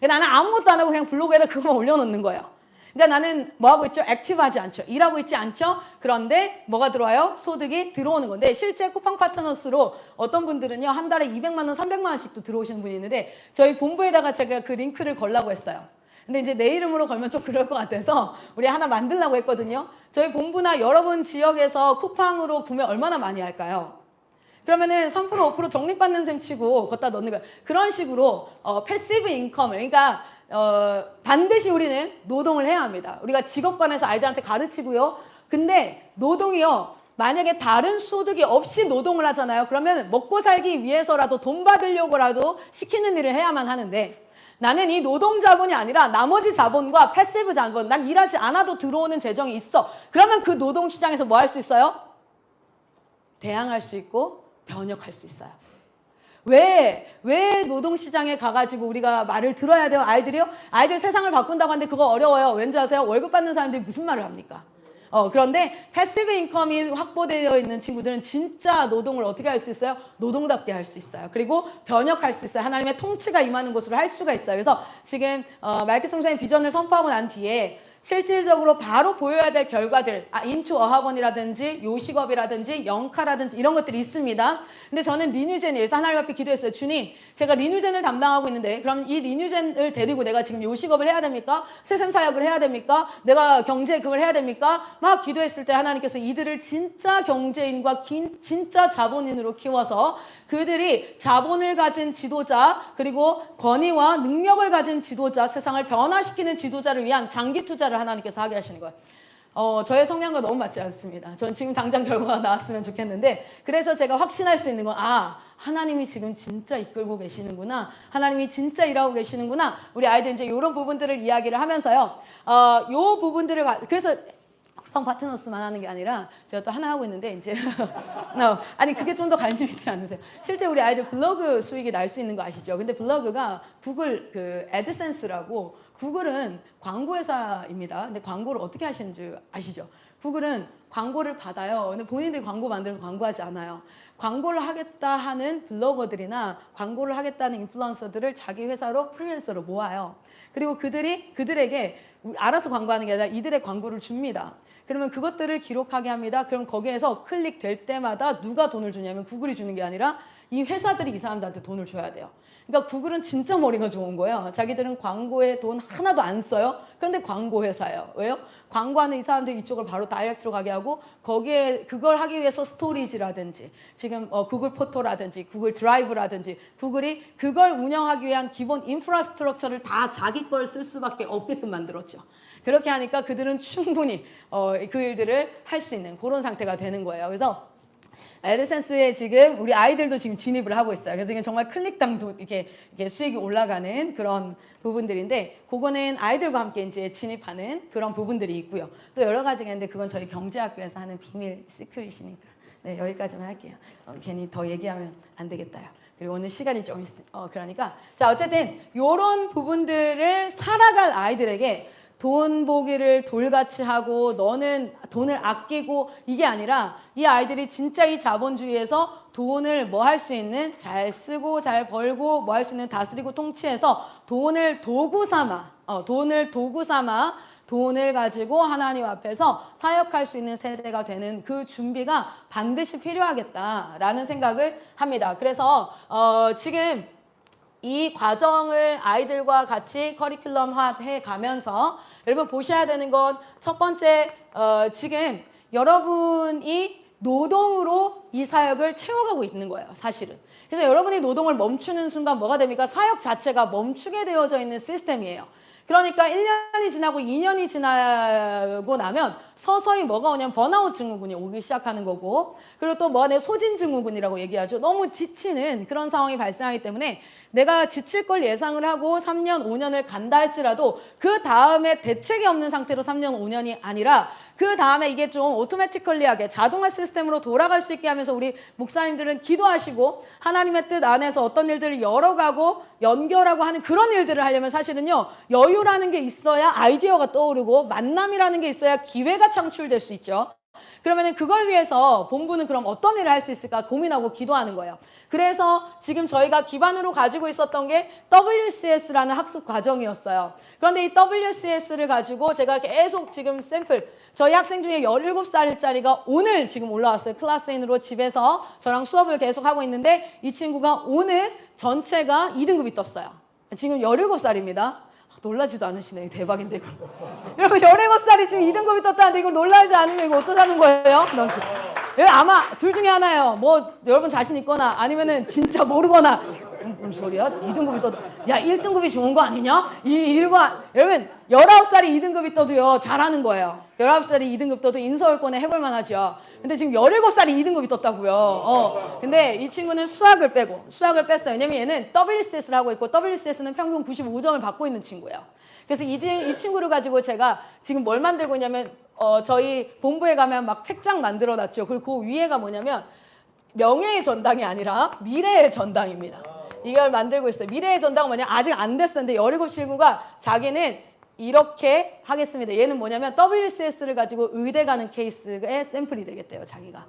Speaker 1: 나는 아무것도 안 하고 그냥 블로그에다 그것만 올려놓는 거예요. 그러니까 나는 뭐 하고 있죠? 액티브하지 않죠. 일하고 있지 않죠. 그런데 뭐가 들어와요? 소득이 들어오는 건데 실제 쿠팡 파트너스로 어떤 분들은요 한 달에 200만 원, 300만 원씩도 들어오시는 분이 있는데 저희 본부에다가 제가 그 링크를 걸라고 했어요. 근데 이제 내 이름으로 걸면 좀 그럴 것 같아서 우리 하나 만들려고 했거든요. 저희 본부나 여러분 지역에서 쿠팡으로 구매 얼마나 많이 할까요? 그러면은 3% 5% 적립받는 셈 치고 걷다 넣는 거예요. 그런 식으로 패시브 인컴을 그러니까 반드시 우리는 노동을 해야 합니다. 우리가 직업관에서 아이들한테 가르치고요. 근데 노동이요. 만약에 다른 소득이 없이 노동을 하잖아요. 그러면 먹고 살기 위해서라도 돈 받으려고라도 시키는 일을 해야만 하는데 나는 이 노동 자본이 아니라 나머지 자본과 패시브 자본, 난 일하지 않아도 들어오는 재정이 있어. 그러면 그 노동 시장에서 뭐 할 수 있어요? 대항할 수 있고 변혁할 수 있어요. 왜 노동시장에 가가지고 우리가 말을 들어야 돼요? 아이들이요? 아이들 세상을 바꾼다고 하는데 그거 어려워요. 왠지 아세요? 월급 받는 사람들이 무슨 말을 합니까? 그런데 패시브 인컴이 확보되어 있는 친구들은 진짜 노동을 어떻게 할 수 있어요? 노동답게 할 수 있어요. 그리고 변혁할 수 있어요. 하나님의 통치가 임하는 곳으로 할 수가 있어요. 그래서 지금 마이크 총장님 비전을 선포하고 난 뒤에 실질적으로 바로 보여야 될 결과들, 인투 어학원이라든지 요식업이라든지 영카라든지 이런 것들이 있습니다. 근데 저는 리뉴젠을 위해서 하나님 앞에 기도했어요. 주님, 제가 리뉴젠을 담당하고 있는데 그럼 이 리뉴젠을 데리고 내가 지금 요식업을 해야 됩니까? 세샘 사역을 해야 됩니까? 내가 경제 그걸 해야 됩니까? 막 기도했을 때 하나님께서 이들을 진짜 경제인과 진짜 자본인으로 키워서 그들이 자본을 가진 지도자 그리고 권위와 능력을 가진 지도자, 세상을 변화시키는 지도자를 위한 장기 투자를 하나님께서 하게 하시는 거예요. 저의 성향과 너무 맞지 않습니다. 전 지금 당장 결과가 나왔으면 좋겠는데 그래서 제가 확신할 수 있는 건 하나님이 지금 진짜 이끌고 계시는구나. 하나님이 진짜 일하고 계시는구나. 우리 아이들 이제 이런 부분들을 이야기를 하면서요. 요 부분들을 그래서 파트너스만 하는 게 아니라 제가 또 하나 하고 있는데 이제 아니 그게 좀 더 관심 있지 않으세요? 실제 우리 아이들 블로그 수익이 날 수 있는 거 아시죠? 근데 블로그가 구글 그 애드센스라고 구글은 광고 회사입니다. 근데 광고를 어떻게 하시는 줄 아시죠? 구글은 광고를 받아요. 근데 본인들이 광고 만들어서 광고하지 않아요. 광고를 하겠다 하는 블로거들이나 광고를 하겠다는 인플루언서들을 자기 회사로 프리랜서로 모아요. 그리고 그들에게 알아서 광고하는 게 아니라 이들의 광고를 줍니다. 그러면 그것들을 기록하게 합니다. 그럼 거기에서 클릭될 때마다 누가 돈을 주냐면 구글이 주는 게 아니라 이 회사들이 이 사람들한테 돈을 줘야 돼요. 그러니까 구글은 진짜 머리가 좋은 거예요. 자기들은 광고에 돈 하나도 안 써요. 그런데 광고 회사예요. 왜요? 광고하는 이 사람들이 이쪽을 바로 다이렉트로 가게 하고 거기에 그걸 하기 위해서 스토리지라든지 지금 구글 포토라든지 구글 드라이브라든지 구글이 그걸 운영하기 위한 기본 인프라스트럭처를 다 자기 걸 쓸 수밖에 없게끔 만들었죠. 그렇게 하니까 그들은 충분히 그 일들을 할 수 있는 그런 상태가 되는 거예요. 그래서 애드센스에 지금 우리 아이들도 지금 진입을 하고 있어요. 그래서 이게 정말 클릭당도 이렇게 수익이 올라가는 그런 부분들인데 그거는 아이들과 함께 이제 진입하는 그런 부분들이 있고요. 또 여러 가지가 있는데 그건 저희 경제학교에서 하는 비밀 시크릿이니까 네, 여기까지만 할게요. 괜히 더 얘기하면 안 되겠다요. 그리고 오늘 시간이 좀 그러니까 자 어쨌든 이런 부분들을 살아갈 아이들에게 돈 보기를 돌같이 하고 너는 돈을 아끼고 이게 아니라 이 아이들이 진짜 이 자본주의에서 돈을 뭐 할 수 있는 잘 쓰고 잘 벌고 뭐 할 수 있는 다스리고 통치해서 돈을 도구 삼아 돈을 가지고 하나님 앞에서 사역할 수 있는 세대가 되는 그 준비가 반드시 필요하겠다라는 생각을 합니다. 그래서 지금 이 과정을 아이들과 같이 커리큘럼화해 가면서 여러분 보셔야 되는 건 첫 번째 지금 여러분이 노동으로 이 사역을 채워가고 있는 거예요. 사실은. 그래서 여러분이 노동을 멈추는 순간 뭐가 됩니까? 사역 자체가 멈추게 되어져 있는 시스템이에요. 그러니까 1년이 지나고 2년이 지나고 나면 서서히 뭐가 오냐면 번아웃 증후군이 오기 시작하는 거고 그리고 또 뭐가 내 소진 증후군이라고 얘기하죠. 너무 지치는 그런 상황이 발생하기 때문에 내가 지칠 걸 예상을 하고 3년, 5년을 간다 할지라도 그 다음에 대책이 없는 상태로 3년, 5년이 아니라 그 다음에 이게 좀 오토매티컬리하게 자동화 시스템으로 돌아갈 수 있게 하면서 우리 목사님들은 기도하시고 하나님의 뜻 안에서 어떤 일들을 열어가고 연결하고 하는 그런 일들을 하려면 사실은요 여유라는 게 있어야 아이디어가 떠오르고 만남이라는 게 있어야 기회가 창출될 수 있죠. 그러면 그걸 위해서 본부는 그럼 어떤 일을 할 수 있을까 고민하고 기도하는 거예요. 그래서 지금 저희가 기반으로 가지고 있었던 게 WCS라는 학습 과정이었어요. 그런데 이 WCS를 가지고 제가 계속 지금 샘플 저희 학생 중에 17살짜리가 오늘 지금 올라왔어요. 클래스인으로 집에서 저랑 수업을 계속 하고 있는데 이 친구가 오늘 전체가 2등급이 떴어요. 지금 17살입니다. 놀라지도 않으시네. 대박인데 이거. 여러분 17살이 지금 2등급이 떴다는데 이걸 놀라지 않으면 이거 어쩌자는 거예요? 아마 둘 중에 하나예요. 뭐 여러분 자신 있거나 아니면은 진짜 모르거나 무슨 소리야? 2등급이 떠도. 야, 1등급이 좋은 거 아니냐? 여러분, 19살이 2등급이 떠도요, 잘하는 거예요. 19살이 2등급 떠도 인서울권에 해볼 만하죠. 근데 지금 17살이 2등급이 떴다고요. 근데 이 친구는 수학을 뺐어요. 왜냐면 얘는 WCS를 하고 있고, WCS는 평균 95점을 받고 있는 친구예요. 그래서 이 친구를 가지고 제가 지금 뭘 만들고 있냐면, 저희 본부에 가면 막 책장 만들어 놨죠. 그리고 그 위에가 뭐냐면, 명예의 전당이 아니라 미래의 전당입니다. 이걸 만들고 있어요. 미래의 전당은 뭐냐? 아직 안 됐었는데 17 친구가 자기는 이렇게 하겠습니다. 얘는 뭐냐면 WCS를 가지고 의대 가는 케이스의 샘플이 되겠대요, 자기가.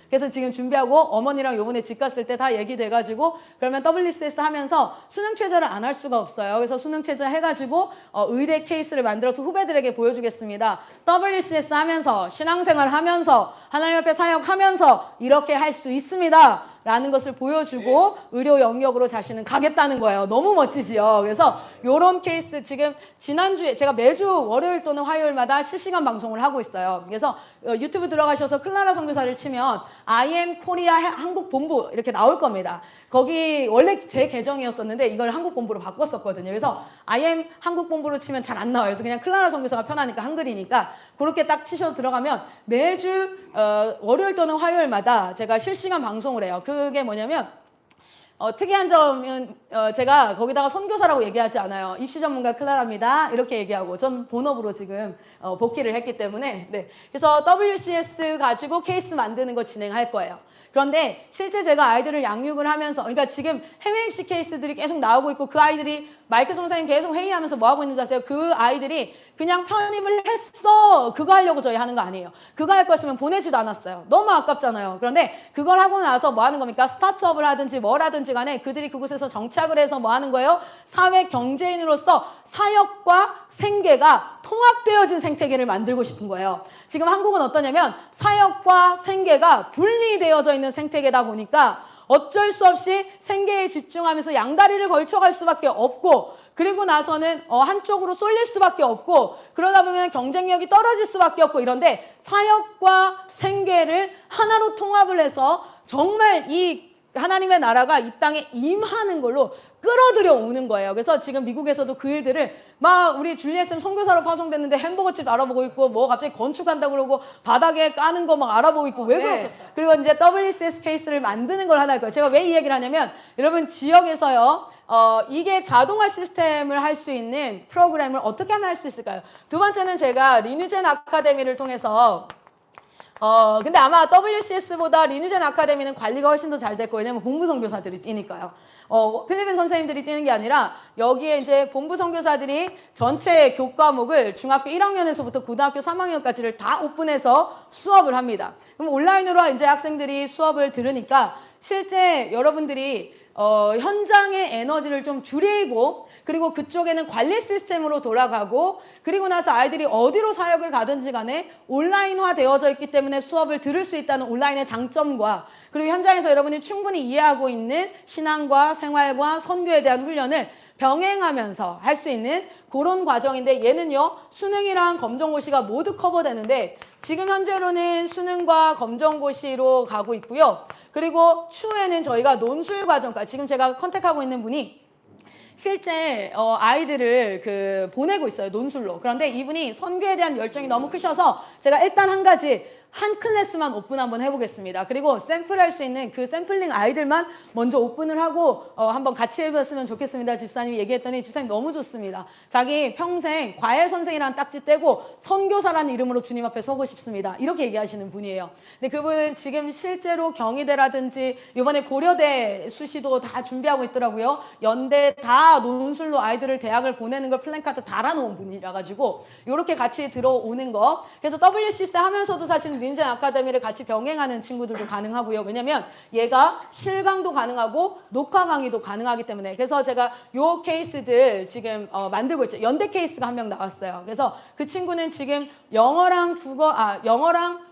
Speaker 1: 그래서 지금 준비하고 어머니랑 요번에 집 갔을 때 다 얘기돼가지고 그러면 WCS 하면서 수능 최저를 안 할 수가 없어요. 그래서 수능 최저 해가지고 의대 케이스를 만들어서 후배들에게 보여주겠습니다. WCS 하면서 신앙생활 하면서 하나님 앞에 사역하면서 이렇게 할 수 있습니다. 라는 것을 보여주고 의료 영역으로 자신은 가겠다는 거예요. 너무 멋지지요. 그래서 요런 케이스 지금 지난주에 제가 매주 월요일 또는 화요일마다 실시간 방송을 하고 있어요. 그래서 유튜브 들어가셔서 클라라 선교사를 치면 IM 코리아 한국 본부 이렇게 나올 겁니다. 거기 원래 제 계정이었었는데 이걸 한국 본부로 바꿨었거든요. 그래서 IM 한국 본부로 치면 잘 안 나와요. 그래서 그냥 클라라 선교사가 편하니까 한글이니까 그렇게 딱 치셔서 들어가면 매주 월요일 또는 화요일마다 제가 실시간 방송을 해요. 그게 뭐냐면 특이한 점은 제가 거기다가 선교사라고 얘기하지 않아요. 입시 전문가 클라라입니다. 이렇게 얘기하고 전 본업으로 지금 복귀를 했기 때문에 네. 그래서 WCS 가지고 케이스 만드는 거 진행할 거예요. 그런데 실제 제가 아이들을 양육을 하면서 그러니까 지금 해외 입시 케이스들이 계속 나오고 있고 그 아이들이 마이클 선생님 계속 회의하면서 뭐 하고 있는지 아세요? 그 아이들이 그냥 편입을 했어. 그거 하려고 저희 하는 거 아니에요. 그거 할 거였으면 보내지도 않았어요. 너무 아깝잖아요. 그런데 그걸 하고 나서 뭐 하는 겁니까? 스타트업을 하든지 뭘 하든지 간에 그들이 그곳에서 정착을 해서 뭐 하는 거예요? 사회 경제인으로서 사역과 생계가 통합되어진 생태계를 만들고 싶은 거예요. 지금 한국은 어떠냐면 사역과 생계가 분리되어져 있는 생태계다 보니까 어쩔 수 없이 생계에 집중하면서 양다리를 걸쳐갈 수밖에 없고 그리고 나서는 한쪽으로 쏠릴 수밖에 없고 그러다 보면 경쟁력이 떨어질 수밖에 없고 이런데 사역과 생계를 하나로 통합을 해서 정말 이 하나님의 나라가 이 땅에 임하는 걸로 끌어들여 오는 거예요. 그래서 지금 미국에서도 그 일들을 막 우리 줄리엣은 선교사로 파송됐는데 햄버거집 알아보고 있고 뭐 갑자기 건축한다고 그러고 바닥에 까는 거 막 알아보고 있고 왜 그렇겠어요? 그리고 이제 WCS 케이스를 만드는 걸 하나 할 거예요. 제가 왜 이 얘기를 하냐면 여러분 지역에서요. 이게 자동화 시스템을 할 수 있는 프로그램을 어떻게 하면 할 수 있을까요? 두 번째는 제가 리뉴젠 아카데미를 통해서 근데 아마 WCS보다 리뉴젠 아카데미는 관리가 훨씬 더 잘 됐고 왜냐면 본부 선교사들이 뛰니까요. 필리핀 선생님들이 뛰는 게 아니라 여기에 이제 본부 선교사들이 전체 교과목을 중학교 1학년에서부터 고등학교 3학년까지를 다 오픈해서 수업을 합니다. 그럼 온라인으로 이제 학생들이 수업을 들으니까 실제 여러분들이 현장의 에너지를 좀 줄이고 그리고 그쪽에는 관리 시스템으로 돌아가고 그리고 나서 아이들이 어디로 사역을 가든지 간에 온라인화 되어져 있기 때문에 수업을 들을 수 있다는 온라인의 장점과 그리고 현장에서 여러분이 충분히 이해하고 있는 신앙과 생활과 선교에 대한 훈련을 병행하면서 할 수 있는 그런 과정인데 얘는요 수능이랑 검정고시가 모두 커버되는데 지금 현재로는 수능과 검정고시로 가고 있고요. 그리고 추후에는 저희가 논술 과정까지 지금 제가 컨택하고 있는 분이 실제 아이들을 보내고 있어요. 논술로. 그런데 이분이 선교에 대한 열정이 너무 크셔서 제가 일단 한 클래스만 오픈 한번 해보겠습니다. 그리고 샘플할 수 있는 그 샘플링 아이들만 먼저 오픈을 하고 한번 같이 해봤으면 좋겠습니다. 집사님이 얘기했더니 집사님 너무 좋습니다. 자기 평생 과외 선생이라는 딱지 떼고 선교사라는 이름으로 주님 앞에 서고 싶습니다. 이렇게 얘기하시는 분이에요. 근데 그분은 지금 실제로 경희대라든지 이번에 고려대 수시도 다 준비하고 있더라고요. 연대 다 논술로 아이들을 대학을 보내는 걸 플랜카드 달아놓은 분이라 가지고 이렇게 같이 들어오는 거. 그래서 WCC 하면서도 사실 리뉴젠 아카데미를 같이 병행하는 친구들도 가능하고요. 왜냐면 얘가 실강도 가능하고 녹화 강의도 가능하기 때문에 그래서 제가 요 케이스들 지금 만들고 있죠. 연대 케이스가 한 명 나왔어요. 그래서 그 친구는 지금 영어랑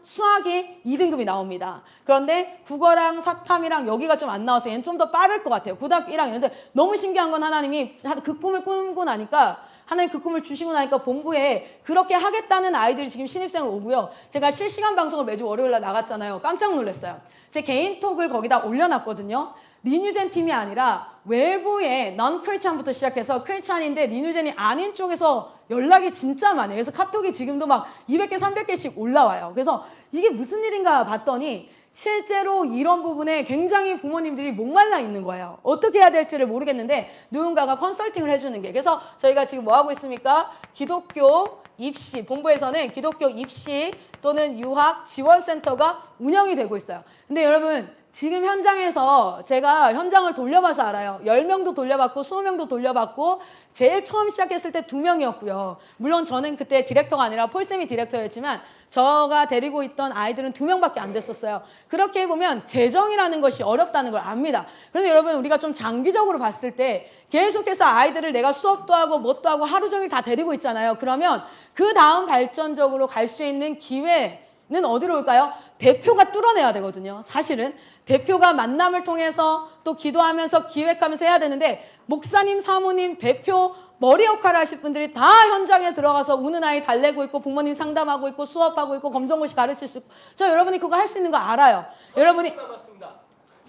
Speaker 1: 수학이 2등급이 나옵니다. 그런데 국어랑 사탐이랑 여기가 좀 안 나와서 얘는 좀 더 빠를 것 같아요. 고등학교 1학년. 근데 너무 신기한 건 하나님이 그 꿈을 꾸고 나니까 하나님 그 꿈을 주시고 나니까 본부에 그렇게 하겠다는 아이들이 지금 신입생으로 오고요. 제가 실시간 방송을 매주 월요일 날 나갔잖아요. 깜짝 놀랐어요. 제 개인톡을 거기다 올려놨거든요. 리뉴젠 팀이 아니라 외부의 넌 크리스찬부터 시작해서 크리스찬인데 리뉴젠이 아닌 쪽에서 연락이 진짜 많아요. 그래서 카톡이 지금도 막 200개, 300개씩 올라와요. 그래서 이게 무슨 일인가 봤더니 실제로 이런 부분에 굉장히 부모님들이 목말라 있는 거예요. 어떻게 해야 될지를 모르겠는데 누군가가 컨설팅을 해주는 게. 그래서 저희가 지금 뭐 하고 있습니까? 기독교 입시, 본부에서는 기독교 입시 또는 유학 지원센터가 운영이 되고 있어요. 근데 여러분 지금 현장에서 제가 현장을 돌려봐서 알아요. 10명도 돌려봤고 20명도 돌려봤고 제일 처음 시작했을 때 2명이었고요. 물론 저는 그때 디렉터가 아니라 폴쌤이 디렉터였지만 저가 데리고 있던 아이들은 2명밖에 안 됐었어요. 그렇게 보면 재정이라는 것이 어렵다는 걸 압니다. 그런데 여러분 우리가 좀 장기적으로 봤을 때 계속해서 아이들을 내가 수업도 하고 뭣도 하고 하루 종일 다 데리고 있잖아요. 그러면 그 다음 발전적으로 갈 수 있는 기회는 어디로 올까요? 대표가 뚫어내야 되거든요. 사실은 대표가 만남을 통해서 또 기도하면서 기획하면서 해야 되는데 목사님, 사모님, 대표 머리 역할을 하실 분들이 다 현장에 들어가서 우는 아이 달래고 있고 부모님 상담하고 있고 수업하고 있고 검정고시 가르칠 수 있고 저 여러분이 그거 할 수 있는 거 알아요. 여러분이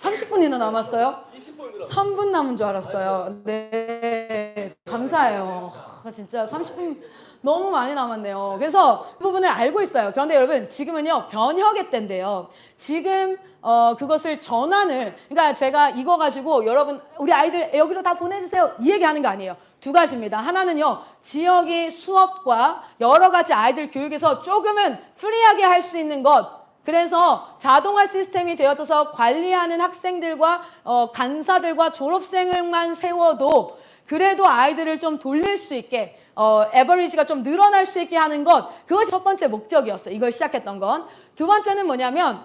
Speaker 1: 30분이나 남았어요? 3분 남은 줄 알았어요. 네, 감사해요. 진짜 30분 너무 많이 남았네요. 그래서 그 부분을 알고 있어요. 그런데 여러분 지금은요 변혁의 때인데요. 지금 그것을 전환을 그러니까 제가 이거 가지고 여러분 우리 아이들 여기로 다 보내주세요 이 얘기하는 거 아니에요. 두 가지입니다. 하나는요 지역의 수업과 여러 가지 아이들 교육에서 조금은 프리하게 할 수 있는 것 그래서 자동화 시스템이 되어져서 관리하는 학생들과 간사들과 졸업생을만 세워도 그래도 아이들을 좀 돌릴 수 있게 에버리지가 좀 늘어날 수 있게 하는 것 그것이 첫 번째 목적이었어요. 이걸 시작했던 건. 두 번째는 뭐냐면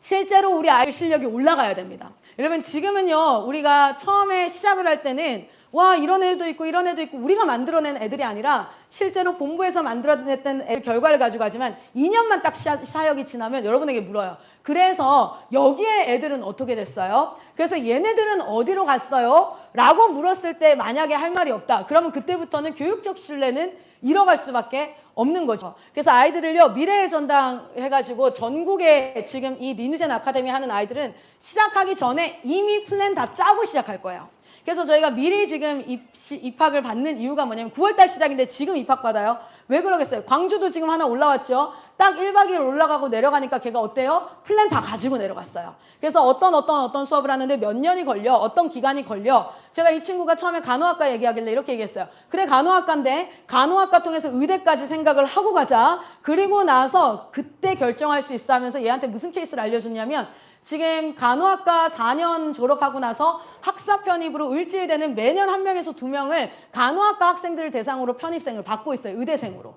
Speaker 1: 실제로 우리 아이 실력이 올라가야 됩니다. 여러분 지금은요 우리가 처음에 시작을 할 때는 와 이런 애도 있고 이런 애도 있고 우리가 만들어낸 애들이 아니라 실제로 본부에서 만들어냈던 애 결과를 가지고 하지만 2년만 딱 사역이 지나면 여러분에게 물어요. 그래서 여기에 애들은 어떻게 됐어요? 그래서 얘네들은 어디로 갔어요? 라고 물었을 때 만약에 할 말이 없다. 그러면 그때부터는 교육적 신뢰는 잃어갈 수밖에 없는 거죠. 그래서 아이들을요 미래의 전당 해가지고 전국에 지금 이 리뉴젠 아카데미 하는 아이들은 시작하기 전에 이미 플랜 다 짜고 시작할 거예요. 그래서 저희가 미리 지금 입학을 받는 이유가 뭐냐면 9월달 시작인데 지금 입학받아요. 왜 그러겠어요? 광주도 지금 하나 올라왔죠. 딱 1박 2일 올라가고 내려가니까 걔가 어때요? 플랜 다 가지고 내려갔어요. 그래서 어떤 수업을 하는데 몇 년이 걸려, 어떤 기간이 걸려. 제가 이 친구가 처음에 간호학과 얘기하길래 이렇게 얘기했어요. 그래 간호학과인데 간호학과 통해서 의대까지 생각을 하고 가자. 그리고 나서 그때 결정할 수 있어 하면서 얘한테 무슨 케이스를 알려줬냐면 지금 간호학과 4년 졸업하고 나서 학사 편입으로 을지의대는 매년 1명에서 2명을 간호학과 학생들을 대상으로 편입생을 받고 있어요. 의대생으로.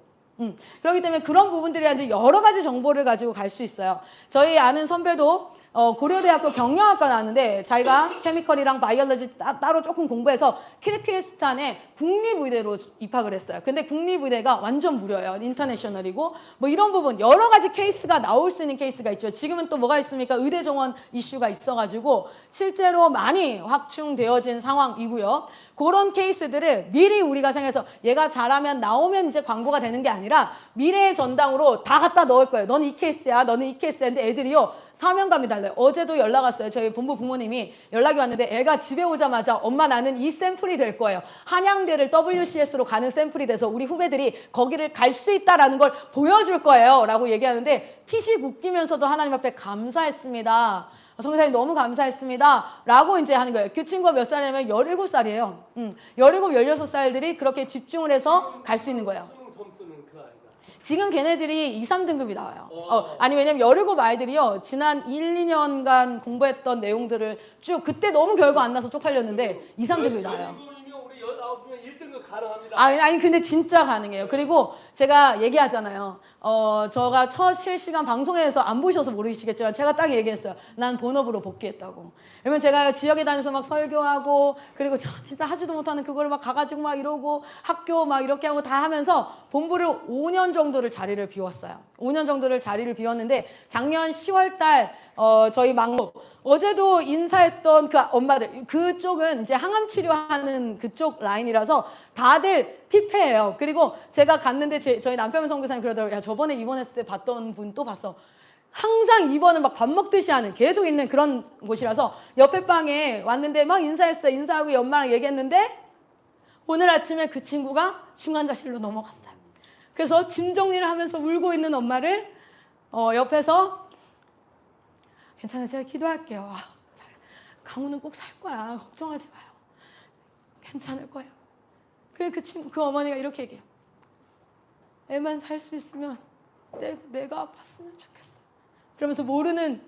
Speaker 1: 그렇기 때문에 그런 부분들이 아니라 여러 가지 정보를 가지고 갈 수 있어요. 저희 아는 선배도 고려대학교 경영학과 나왔는데 자기가 케미컬이랑 바이올로지 따로 조금 공부해서 키르기스탄의 국립의대로 입학을 했어요. 근데 국립의대가 완전 무료예요. 인터내셔널이고 뭐 이런 부분 여러 가지 케이스가 나올 수 있는 케이스가 있죠. 지금은 또 뭐가 있습니까? 의대 정원 이슈가 있어가지고 실제로 많이 확충되어진 상황이고요. 그런 케이스들을 미리 우리가 생각해서 얘가 잘하면 나오면 이제 광고가 되는 게 아니라 미래의 전당으로 다 갖다 넣을 거예요. 너는 이 케이스야, 너는 이 케이스야. 근데 애들이요. 사명감이 달라요. 어제도 연락 왔어요. 저희 본부 부모님이 연락이 왔는데 애가 집에 오자마자 엄마 나는 이 샘플이 될 거예요. 한양대를 WCS로 가는 샘플이 돼서 우리 후배들이 거기를 갈 수 있다라는 걸 보여줄 거예요. 라고 얘기하는데 피식 웃기면서도 하나님 앞에 감사했습니다. 성교사님 너무 감사했습니다. 라고 이제 하는 거예요. 그 친구가 몇 살이냐면 17살이에요. 17, 16살들이 그렇게 집중을 해서 갈 수 있는 거예요. 지금 걔네들이 2, 3등급이 나와요. 아니 왜냐면 17 아이들이요. 지난 1, 2년간 공부했던 내용들을 쭉 그때 너무 결과 안 나서 쪽팔렸는데 2, 3등급이 나와요.
Speaker 2: 우리 19명 1등급 가능합니다.
Speaker 1: 아니 근데 진짜 가능해요. 그리고 제가 얘기하잖아요. 저가 첫 실시간 방송에서 안 보셔서 모르시겠지만 제가 딱 얘기했어요. 난 본업으로 복귀했다고. 그러면 제가 지역에 다니면서 막 설교하고 그리고 진짜 하지도 못하는 그걸 막 가가지고 막 이러고 학교 막 이렇게 하고 다 하면서 본부를 5년 정도를 자리를 비웠어요. 5년 정도를 자리를 비웠는데 작년 10월 달 저희 막내 어제도 인사했던 그 엄마들 그쪽은 이제 항암 치료하는 그쪽 라인이라서 다들 피폐해요. 그리고 제가 갔는데 저희 남편 선교사님 그러더라고요. 야, 저번에 입원했을 때 봤던 분 또 봤어. 항상 입원을 막 밥 먹듯이 하는 계속 있는 그런 곳이라서 옆에 방에 왔는데 막 인사했어요. 인사하고 엄마랑 얘기했는데 오늘 아침에 그 친구가 중환자실로 넘어갔어요. 그래서 짐 정리를 하면서 울고 있는 엄마를 옆에서 괜찮아요. 제가 기도할게요. 강우는 꼭 살 거야. 걱정하지 마요. 괜찮을 거예요. 그래 그 어머니가 이렇게 얘기해요. 애만 살 수 있으면 내가 아팠으면 좋겠어. 그러면서 모르는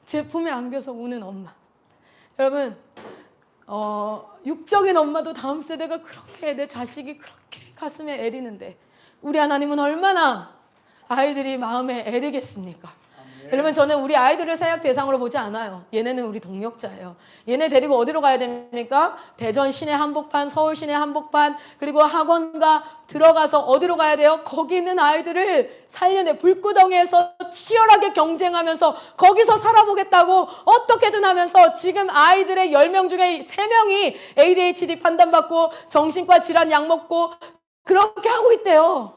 Speaker 1: 제 품에 안겨서 우는 엄마. 여러분 육적인 엄마도 다음 세대가 그렇게 내 자식이 그렇게 가슴에 애리는데 우리 하나님은 얼마나 아이들이 마음에 애리겠습니까? 여러분 저는 우리 아이들을 사역 대상으로 보지 않아요. 얘네는 우리 동력자예요. 얘네 데리고 어디로 가야 됩니까? 대전 시내 한복판, 서울 시내 한복판, 그리고 학원가 들어가서 어디로 가야 돼요? 거기 있는 아이들을 살려내 불구덩이에서 치열하게 경쟁하면서 거기서 살아보겠다고 어떻게든 하면서 지금 아이들의 10명 중에 3명이 ADHD 판단받고 정신과 질환 약 먹고 그렇게 하고 있대요.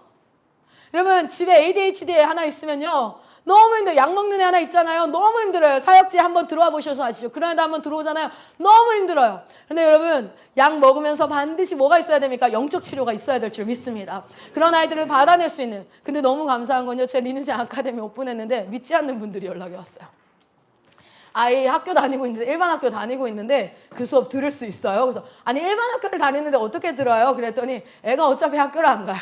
Speaker 1: 여러분 집에 ADHD 하나 있으면요 너무 힘들어요. 약 먹는 애 하나 있잖아요. 너무 힘들어요. 사역지에 한번 들어와 보셔서 아시죠? 그런 애도 한번 들어오잖아요. 너무 힘들어요. 근데 여러분 약 먹으면서 반드시 뭐가 있어야 됩니까? 영적 치료가 있어야 될 줄 믿습니다. 그런 아이들을 받아낼 수 있는. 근데 너무 감사한 건요. 제 리누제 아카데미 오픈했는데 믿지 않는 분들이 연락이 왔어요. 아이 학교 다니고 있는데 일반 학교 다니고 있는데 그 수업 들을 수 있어요. 그래서 아니 일반 학교를 다니는데 어떻게 들어요? 그랬더니 애가 어차피 학교를 안 가요.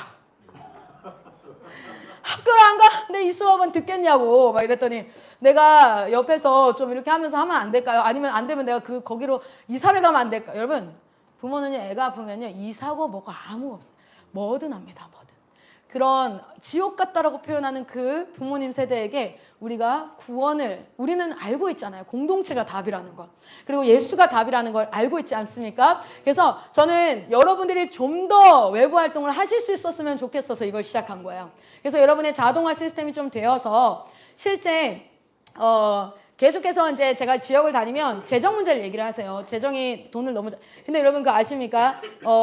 Speaker 1: 학교를 안 가? 근데 이 수업은 듣겠냐고 막 이랬더니 내가 옆에서 좀 이렇게 하면서 하면 안 될까요? 아니면 안 되면 내가 거기로 이사를 가면 안 될까요? 여러분 부모는요 애가 아프면요 이사고 뭐가 아무 없어요. 뭐든 합니다. 뭐든. 그런 지옥 같다라고 표현하는 그 부모님 세대에게 우리가 구원을 우리는 알고 있잖아요. 공동체가 답이라는 것. 그리고 예수가 답이라는 걸 알고 있지 않습니까? 그래서 저는 여러분들이 좀 더 외부 활동을 하실 수 있었으면 좋겠어서 이걸 시작한 거예요. 그래서 여러분의 자동화 시스템이 좀 되어서 실제 계속해서 이제 제가 지역을 다니면 재정 문제를 얘기를 하세요. 재정이 돈을 너무 근데 여러분 그거 아십니까?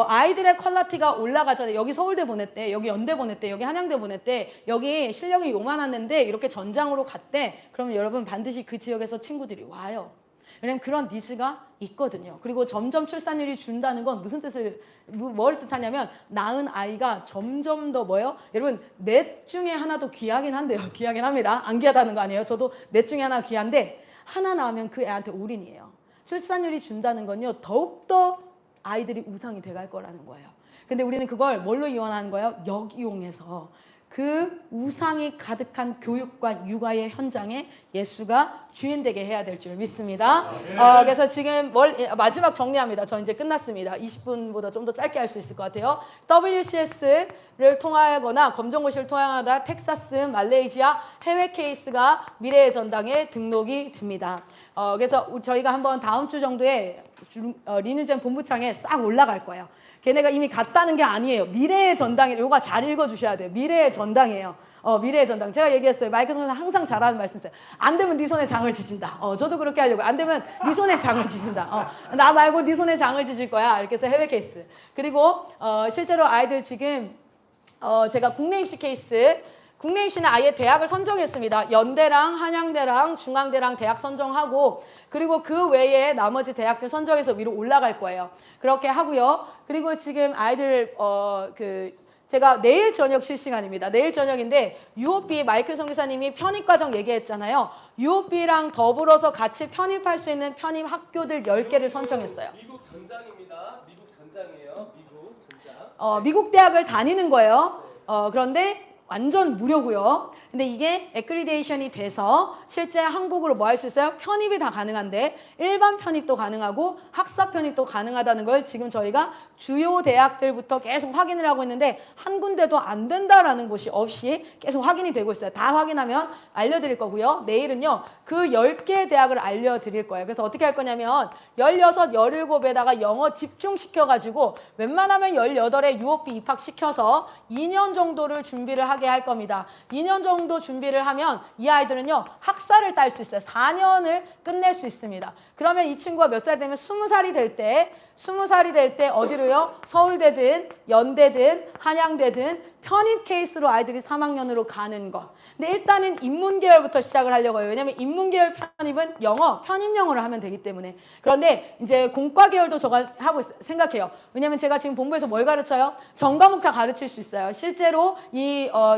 Speaker 1: 아이들의 퀄리티가 올라가잖아요. 여기 서울대 보냈대, 여기 연대 보냈대, 여기 한양대 보냈대, 여기 실력이 요만했는데 이렇게 전장으로 갔대. 그러면 여러분 반드시 그 지역에서 친구들이 와요. 왜냐면 그런 니즈가 있거든요. 그리고 점점 출산율이 준다는 건 무슨 뭘 뜻하냐면 낳은 아이가 점점 더 뭐예요? 여러분 넷 중에 하나도 귀하긴 한데요. 귀하긴 합니다. 안 귀하다는 거 아니에요. 저도 넷 중에 하나 귀한데 하나 낳으면 그 애한테 올인이에요. 출산율이 준다는 건요. 더욱더 아이들이 우상이 돼갈 거라는 거예요. 근데 우리는 그걸 뭘로 이용하는 거예요? 역이용해서 그 우상이 가득한 교육과 육아의 현장에 예수가 주인되게 해야 될 줄 믿습니다. 그래서 지금 마지막 정리합니다. 저 이제 끝났습니다. 20분보다 좀 더 짧게 할 수 있을 것 같아요. WCS를 통하거나 검정고시를 통하다 텍사스, 말레이시아 해외 케이스가 미래의 전당에 등록이 됩니다. 그래서 저희가 한번 다음 주 정도에 리누젠 본부창에 싹 올라갈 거예요. 걔네가 이미 갔다는 게 아니에요. 미래의 전당이에요. 이거 잘 읽어주셔야 돼요. 미래의 전당이에요. 미래의 전당. 제가 얘기했어요. 마이크 선생님 항상 잘하는 말씀이세요. 안 되면 네 손에 장을 지진다. 저도 그렇게 하려고. 안 되면 네 손에 장을 지진다. 나 말고 네 손에 장을 지질 거야. 이렇게 해서 해외 케이스. 그리고 실제로 아이들 지금 제가 국내 입시 케이스 국내 입시는 아예 대학을 선정했습니다. 연대랑 한양대랑 중앙대랑 대학 선정하고 그리고 그 외에 나머지 대학들 선정해서 위로 올라갈 거예요. 그렇게 하고요. 그리고 지금 아이들 제가 내일 저녁 실시간입니다. 내일 저녁인데 UOB 마이클 선교사님이 편입과정 얘기했잖아요. UOB랑 더불어서 같이 편입할 수 있는 편입 학교들 10개를 선정했어요.
Speaker 2: 미국 전장입니다. 미국 전장이에요. 미국 전장.
Speaker 1: 미국 대학을 다니는 거예요. 그런데 완전 무료고요. 근데 이게 애크리데이션이 돼서 실제 한국으로 뭐 할 수 있어요? 편입이 다 가능한데 일반 편입도 가능하고 학사 편입도 가능하다는 걸 지금 저희가 주요 대학들부터 계속 확인을 하고 있는데 한 군데도 안 된다라는 곳이 없이 계속 확인이 되고 있어요. 다 확인하면 알려드릴 거고요. 내일은요. 그 10개 대학을 알려드릴 거예요. 그래서 어떻게 할 거냐면 16, 17에다가 영어 집중시켜가지고 웬만하면 18에 UOP 입학시켜서 2년 정도를 준비를 하게 할 겁니다. 2년 정도 준비를 하면 이 아이들은요. 학사를 딸 수 있어요. 4년을 끝낼 수 있습니다. 그러면 이 친구가 몇 살 되면 20살이 될 때 20살이 될 때 어디로요? 서울대든 연대든 한양대든 편입 케이스로 아이들이 3학년으로 가는 거. 근데 일단은 인문계열부터 시작을 하려고 해요. 왜냐면 인문계열 편입은 영어, 편입 영어를 하면 되기 때문에. 그런데 이제 공과계열도 제가 하고 생각해요. 왜냐면 제가 지금 본부에서 뭘 가르쳐요? 전과목 다 가르칠 수 있어요. 실제로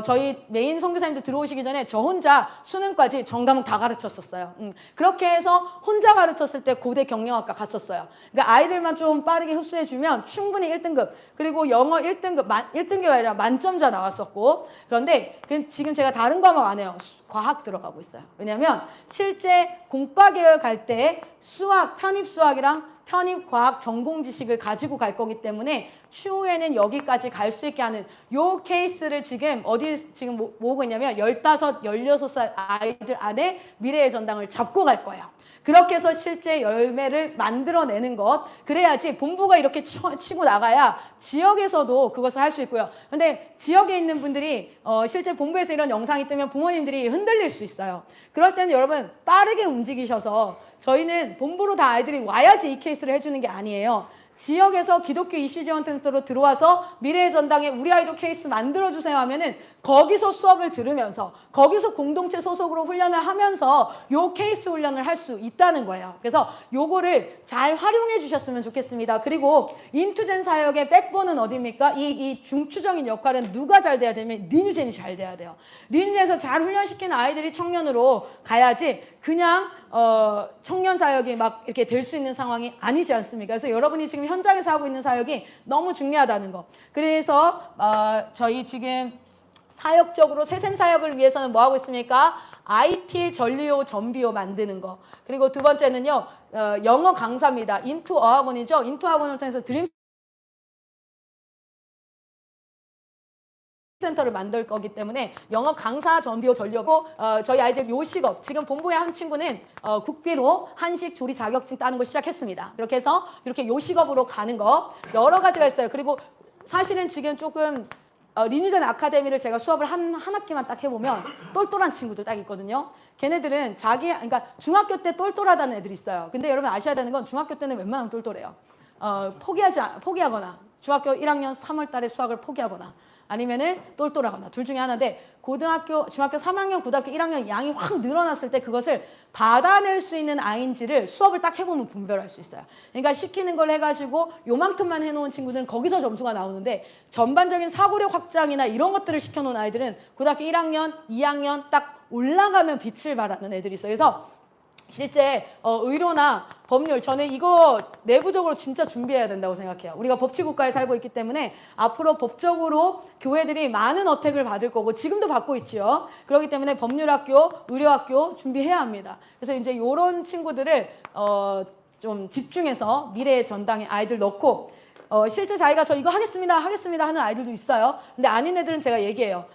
Speaker 1: 저희 메인 선교사님들 들어오시기 전에 저 혼자 수능까지 전과목 다 가르쳤었어요. 그렇게 해서 혼자 가르쳤을 때 고대 경영학과 갔었어요. 그러니까 아이들만 좀 빠르게 흡수해주면 충분히 1등급, 그리고 영어 1등급, 1등급이 아니라 만점자 나왔었고. 그런데 지금 제가 다른 과목 안 해요. 과학 들어가고 있어요. 왜냐하면 실제 공과계열 갈 때 수학, 편입 수학이랑 편입 과학 전공 지식을 가지고 갈 거기 때문에 추후에는 여기까지 갈 수 있게 하는 요 케이스를 지금 어디 지금 모으고 있냐면 15, 16살 아이들 안에 미래의 전당을 잡고 갈 거예요. 그렇게 해서 실제 열매를 만들어내는 것. 그래야지 본부가 이렇게 치고 나가야 지역에서도 그것을 할 수 있고요. 근데 지역에 있는 분들이 실제 본부에서 이런 영상이 뜨면 부모님들이 흔들릴 수 있어요. 그럴 때는 여러분 빠르게 움직이셔서, 저희는 본부로 다 아이들이 와야지 이 케이스를 해주는 게 아니에요. 지역에서 기독교 입시 지원 센터로 들어와서 미래의 전당에 우리 아이도 케이스 만들어주세요 하면은 거기서 수업을 들으면서 거기서 공동체 소속으로 훈련을 하면서 요 케이스 훈련을 할 수 있다는 거예요. 그래서 요거를 잘 활용해 주셨으면 좋겠습니다. 그리고 인투젠 사역의 백본은 어디입니까? 이 중추적인 역할은 누가 잘 돼야 되면 리뉴젠이 잘 돼야 돼요. 리뉴젠에서 잘 훈련시킨 아이들이 청년으로 가야지 그냥 청년 사역이 막 이렇게 될 수 있는 상황이 아니지 않습니까? 그래서 여러분이 지금 현장에서 하고 있는 사역이 너무 중요하다는 거. 그래서 저희 지금 사역적으로 새샘 사역을 위해서는 뭐 하고 있습니까? IT 전리호 전비호 만드는 거. 그리고 두 번째는요, 영어 강사입니다. 인투 어학원이죠. 인투 학원을 통해서 드림 센터를 만들 거기 때문에 영어 강사 전비호 전려고 저희 아이들 요식업, 지금 본부의 한 친구는 국비로 한식 조리 자격증 따는 걸 시작했습니다. 그렇게 해서 이렇게 요식업으로 가는 거 여러 가지가 있어요. 그리고 사실은 지금 조금 리뉴젠 아카데미를 제가 수업을 한 학기만 딱 해보면 똘똘한 친구들 딱 있거든요. 걔네들은 그러니까 중학교 때 똘똘하다는 애들이 있어요. 근데 여러분 아셔야 되는 건 중학교 때는 웬만하면 똘똘해요. 포기하거나 중학교 1학년 3월 달에 수학을 포기하거나 아니면은 똘똘하거나 둘 중에 하나인데, 중학교 3학년, 고등학교 1학년 양이 확 늘어났을 때 그것을 받아낼 수 있는 아이인지를 수업을 딱 해보면 분별할 수 있어요. 그러니까 시키는 걸 해가지고 요만큼만 해놓은 친구들은 거기서 점수가 나오는데, 전반적인 사고력 확장이나 이런 것들을 시켜놓은 아이들은 고등학교 1학년, 2학년 딱 올라가면 빛을 발하는 애들이 있어요. 그래서 실제 의료나 법률, 저는 이거 내부적으로 진짜 준비해야 된다고 생각해요. 우리가 법치국가에 살고 있기 때문에 앞으로 법적으로 교회들이 많은 어택을 받을 거고 지금도 받고 있지요. 그렇기 때문에 법률학교, 의료학교 준비해야 합니다. 그래서 이제 이런 친구들을 좀 집중해서 미래의 전당에 아이들 넣고, 실제 자기가 저 이거 하겠습니다 하는 아이들도 있어요. 근데 아닌 애들은 제가 얘기해요.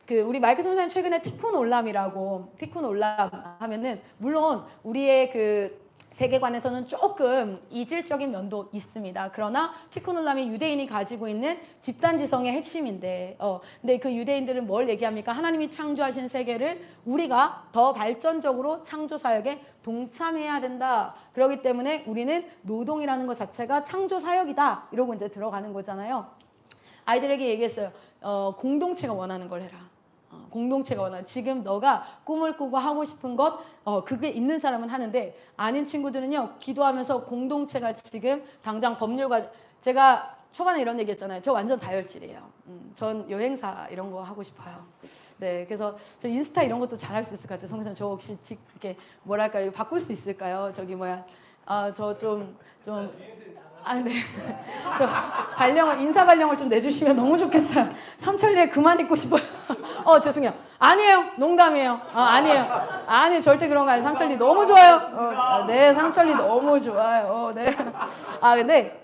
Speaker 1: 우리 마이크 선생님 최근에 티쿤 올람이라고, 티쿤 올람 하면은 물론 우리의 그 세계관에서는 조금 이질적인 면도 있습니다. 그러나 티쿤 올람이 유대인이 가지고 있는 집단지성의 핵심인데, 근데 그 유대인들은 뭘 얘기합니까? 하나님이 창조하신 세계를 우리가 더 발전적으로 창조 사역에 동참해야 된다. 그렇기 때문에 우리는 노동이라는 것 자체가 창조 사역이다. 이러고 이제 들어가는 거잖아요. 아이들에게 얘기했어요. 공동체가 원하는 걸 해라. 공동체가 원하는, 지금 너가 꿈을 꾸고 하고 싶은 것, 그게 있는 사람은 하는데 아닌 친구들은요, 기도하면서 공동체가 지금 당장 법률가, 제가 초반에 이런 얘기 했잖아요. 저 완전 다혈질이에요. 전 여행사 이런 거 하고 싶어요. 네, 그래서 저 인스타 이런 것도 잘할 수 있을 것 같아요. 성교사님, 저 혹시 이렇게 뭐랄까요, 바꿀 수 있을까요? 저 좀 네. 저 인사 발령을 좀 내주시면 너무 좋겠어요. 삼천리에 그만 있고 싶어요. 죄송해요. 아니에요. 농담이에요. 아니에요. 절대 그런 거 아니에요. 삼천리 너무 좋아요. 네, 삼천리 너무 좋아요. 네. 근데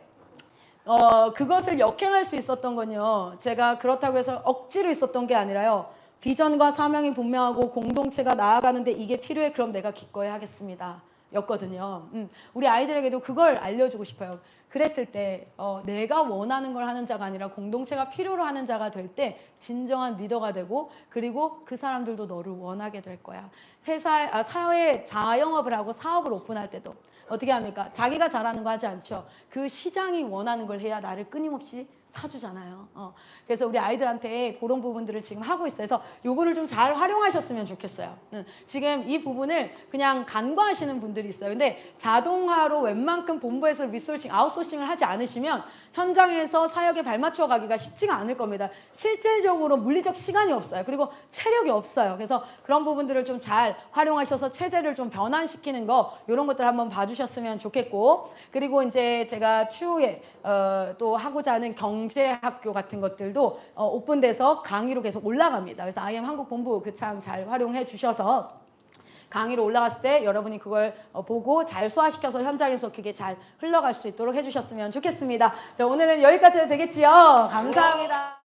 Speaker 1: 그것을 역행할 수 있었던 건요. 제가 그렇다고 해서 억지로 있었던 게 아니라요. 비전과 사명이 분명하고 공동체가 나아가는데 이게 필요해. 그럼 내가 기꺼이 하겠습니다. 였거든요. 우리 아이들에게도 그걸 알려주고 싶어요. 그랬을 때 내가 원하는 걸 하는 자가 아니라 공동체가 필요로 하는 자가 될 때 진정한 리더가 되고 그리고 그 사람들도 너를 원하게 될 거야. 사회에 자영업을 하고 사업을 오픈할 때도 어떻게 합니까? 자기가 잘하는 거 하지 않죠. 그 시장이 원하는 걸 해야 나를 끊임없이 사주잖아요. 그래서 우리 아이들한테 그런 부분들을 지금 하고 있어요. 그래서 요거를 좀 잘 활용하셨으면 좋겠어요. 지금 이 부분을 그냥 간과하시는 분들이 있어요. 근데 자동화로 웬만큼 본부에서 리소싱, 아웃소싱을 하지 않으시면 현장에서 사역에 발맞춰 가기가 쉽지가 않을 겁니다. 실질적으로 물리적 시간이 없어요. 그리고 체력이 없어요. 그래서 그런 부분들을 좀 잘 활용하셔서 체제를 좀 변환시키는 거 이런 것들 한번 봐주셨으면 좋겠고 그리고 이제 제가 추후에 또 하고자 하는 경제학교 같은 것들도 오픈돼서 강의로 계속 올라갑니다. 그래서 IM 한국 본부 그 창 잘 활용해 주셔서 강의로 올라갔을 때 여러분이 그걸 보고 잘 소화시켜서 현장에서 그게 잘 흘러갈 수 있도록 해주셨으면 좋겠습니다. 자, 오늘은 여기까지 해도 되겠지요? 감사합니다.